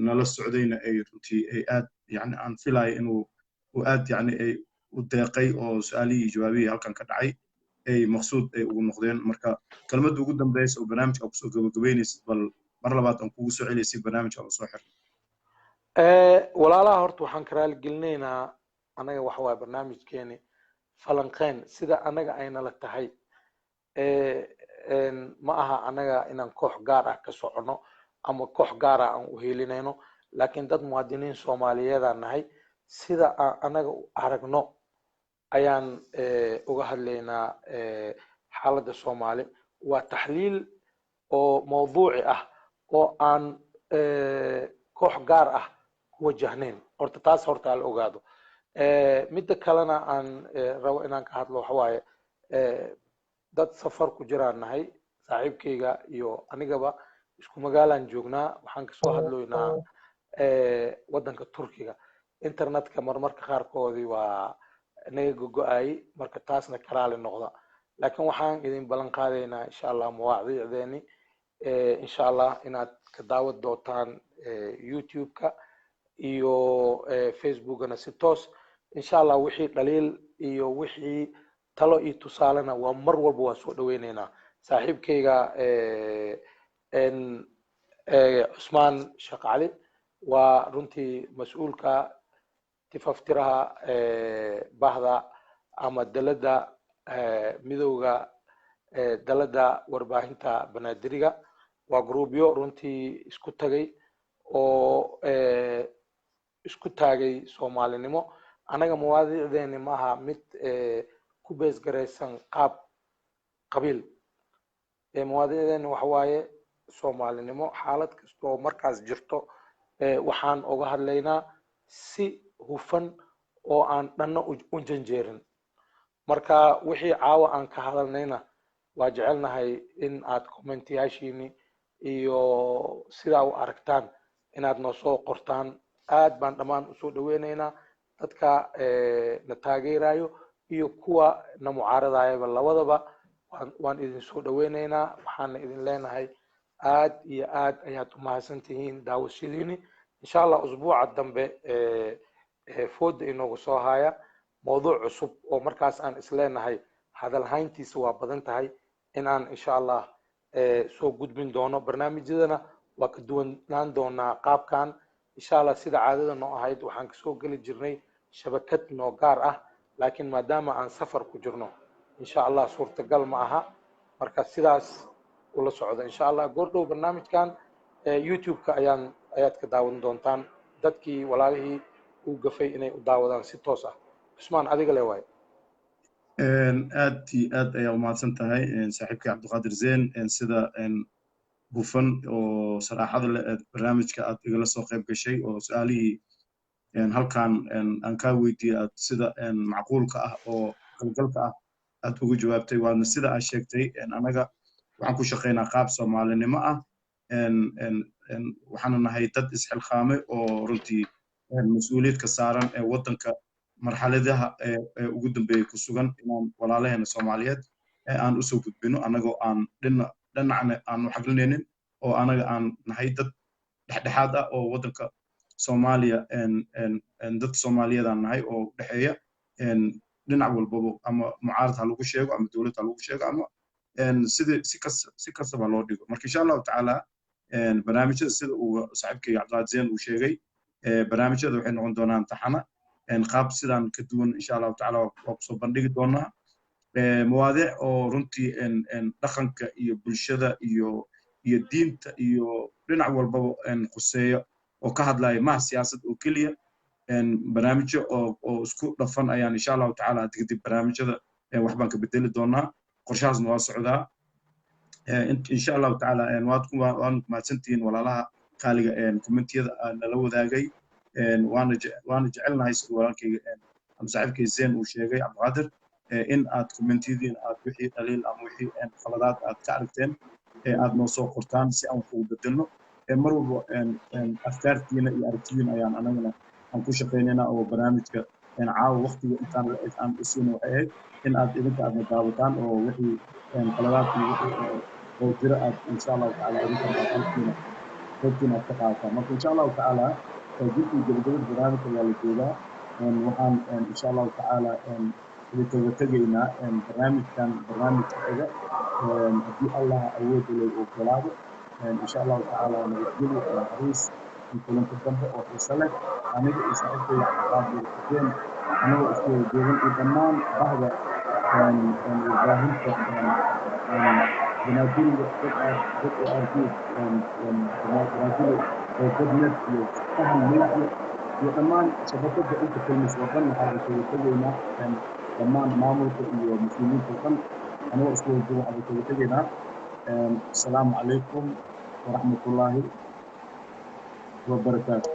nala socdayna ay runtii ay aad yani aan filayo inuu aad yani ay u deeqay oo su-aalihii iyo jawaabihii halkan ka dhacay ay maqsuud ay ugu noqdeen marka kelmadda ugu dambeysa oo barnaamijka aan kusoo gabagabeynaysid bal mar labaad aan kugu soo celisay barnaamijka aan soo xir walaalaha horta waxaan ka raaligelinaynaa anaga waxa waaye barnaamijkeeni falanqeen sida anaga aynala tahay ma aha anaga inaan koox gaar ah ka socono ama koox gaar ah aan u helinayno laakiin dad muwaadiniin soomaaliyeedaan nahay sida aan anaga u aragno ayaan uga hadlaynaa xaaladda soomaali waa taxliil oo mawduuci ah oo aan koox gaar ah ku wajahnayn horta taas horta la ogaado midda kalena aan rabo inaan ka hadlo waxa waaye dad safar ku jiraan nahay saaxiibkayga iyo anigaba isku magaalaan joognaa waxaan kasoo hadlaynaa waddanka turkiga internetka marmarka qaarkoodii waa naga gogo-ayay marka taasna karaali noqda laakiin waxaan idin ballan qaadaynaa insha allah mawaacdiicdeeni insha allah inaad ka daawad doontaan youtube-ka iyo facebookana si toos insha allah wixii dhaliil iyo wixii talo iyo tusaalena waa mar walba waa soo dhaweynaynaa saaxiibkayga cusmaan sheekh cali waa runtii mas-uulka tifaftiraha bahda ama dalada midowga dalada warbaahinta banaadiriga waa gruubyo runtii isku tagay oo isku taagay soomaalinimo anaga mawaadiicdeeni maaha mid ku beesgaraysan qaab qabiil mawaadiicdeeni waxa waaye soomaalinimo xaalad kasta oo markaas jirto waxaan uga hadlaynaa si hufan oo aan dhanna u janjeerin marka wixii caawa aan ka hadalnayna waa jecelnahay in aad commentayaashiini iyo sidaa u aragtaan inaad noo soo qortaan aad baan dhammaan usoo dhaweynaynaa dadka na taageerayo iyo kuwa na mucaaradayaba labadaba waan idin soo dhaweynaynaa waxaana idin leenahay aad iyo aad ayaad umahadsan tihiin daawashadiini insha allah usbuuca dambe fooda inoogu soo haya mawduuc cusub oo markaas aan isleenahay hadalhayntiisa waa badan tahay in aan insha allah soo gudbin doono barnaamijyadana waa ka duwanaan doonaa qaabkan insha allah sida caadada noo ahayd waxaan kasoo geli jirnay shabakad noo gaar ah laakiin maadaama aan safar ku jirno insha allah suurtagal ma aha marka sidaas ula socda insha allah goordhow barnaamijkan youtube-ka ayaad ka daawan doontaan dadkii walaalihii uu gafay inay u daawadaan si toos ah cusmaan adiga le waayo aad iyo aad ayaa umahadsan tahay saaxiibkii cabdiqaadir zeyn sida hufan oo saraaxada leh barnaamijka aad igala soo qayb gashay oo su-aalihii halkan aan kaa weydiiyey aad sida macquulka ah oo galgalka ah aad ugu jawaabtay waadna sida aad sheegtay anaga waxaan ku shaqaynaa qaab soomaalinimo ah waxaana nahay dad isxilqaamay oo runtii mas-uuliyad ka saaran ee waddanka marxaladaha ugu dambeeyay ku sugan inaan walaalaheena soomaaliyeed aan usoo gudbino anagoo aan dhinacna aan u xaglinaynin oo anaga aan nahay dad dhexdhexaad ah oo waddanka soomaaliya dad soomaaliyeed aan nahay oo dhexeeya dhinac walbaba ama mucaarad ha lagu sheego ama dowlad ha lagu sheego ama si kastaba loo dhigo marka insha allahu tacaala barnaamijyada sida uu saaxiibkay cabdiqaadir zeen uu sheegay barnaamijyada waxay noqon doonaan taxana qaab sidaan ka duwan insha allahu tacaala waa kusoo bandhigi doonaa mawaadiic oo runtii dhaqanka iyo bulshada iyo diinta iyo dhinac walbaba khuseeya oo ka hadlaya maha siyaasad oo keliya barnaamijyo oo isku dhafan ayaan insha allahu tacaala hadda kadib barnaamijyada wax baan ka bedeli doonaa qorshahaasna waa socdaa insha allahu tacaala waanu mahadsantihiin walaalaha qaaliga commentiyada nala wadaagay waana jecelnahay sida walaalkayga ama saaxiibkay zeen uu sheegay cabdiqaadir in aad commentiyadiin aad wixii dhaliil ama wixii khaladaad aad ka aragteen aad noo soo qortaan si aan wax ugu bedelno mar walba afkaartiina iyo aragtidiina ayaan anagana aan ku shaqaynaynaa oo barnaamijka caawa waqtiga intaan aan isiina waxay ahayd in aad idinka aadna daawataan oo wixii khaladaadkii oo jira aad insha allahu tacaala idinkan aad halkiina qaybtiina aad ka qaadataan marka insha allahu tacaala jilkii gabagabada barnaamijka waa la joogaa waxaan insha allahu tacaala idinkaga tegaynaa barnaamijkan barnaamijka xiga haddii allah awoodda leh uu ogolaado insha allahu tacaala nabadgelyo naxariis kulanka dambe oo xiise leh aniga iyo saaxiibkayga cabdiqaadir xuseen anagoo isku wada joogan iyo dhammaan bahda warbaahinta banaadiriga ZARP banaadiri dadnet iyo fahan media iyo dhammaan shabakada inta kulmis oo dhan waxaan kaga tegaynaa dhammaan maamulka iyo muslimiinta oo dhan anagoo isku wada joogan waxaan kaga tegaynaa asalaamu calaykum waraxmatullaahi wabarakaatu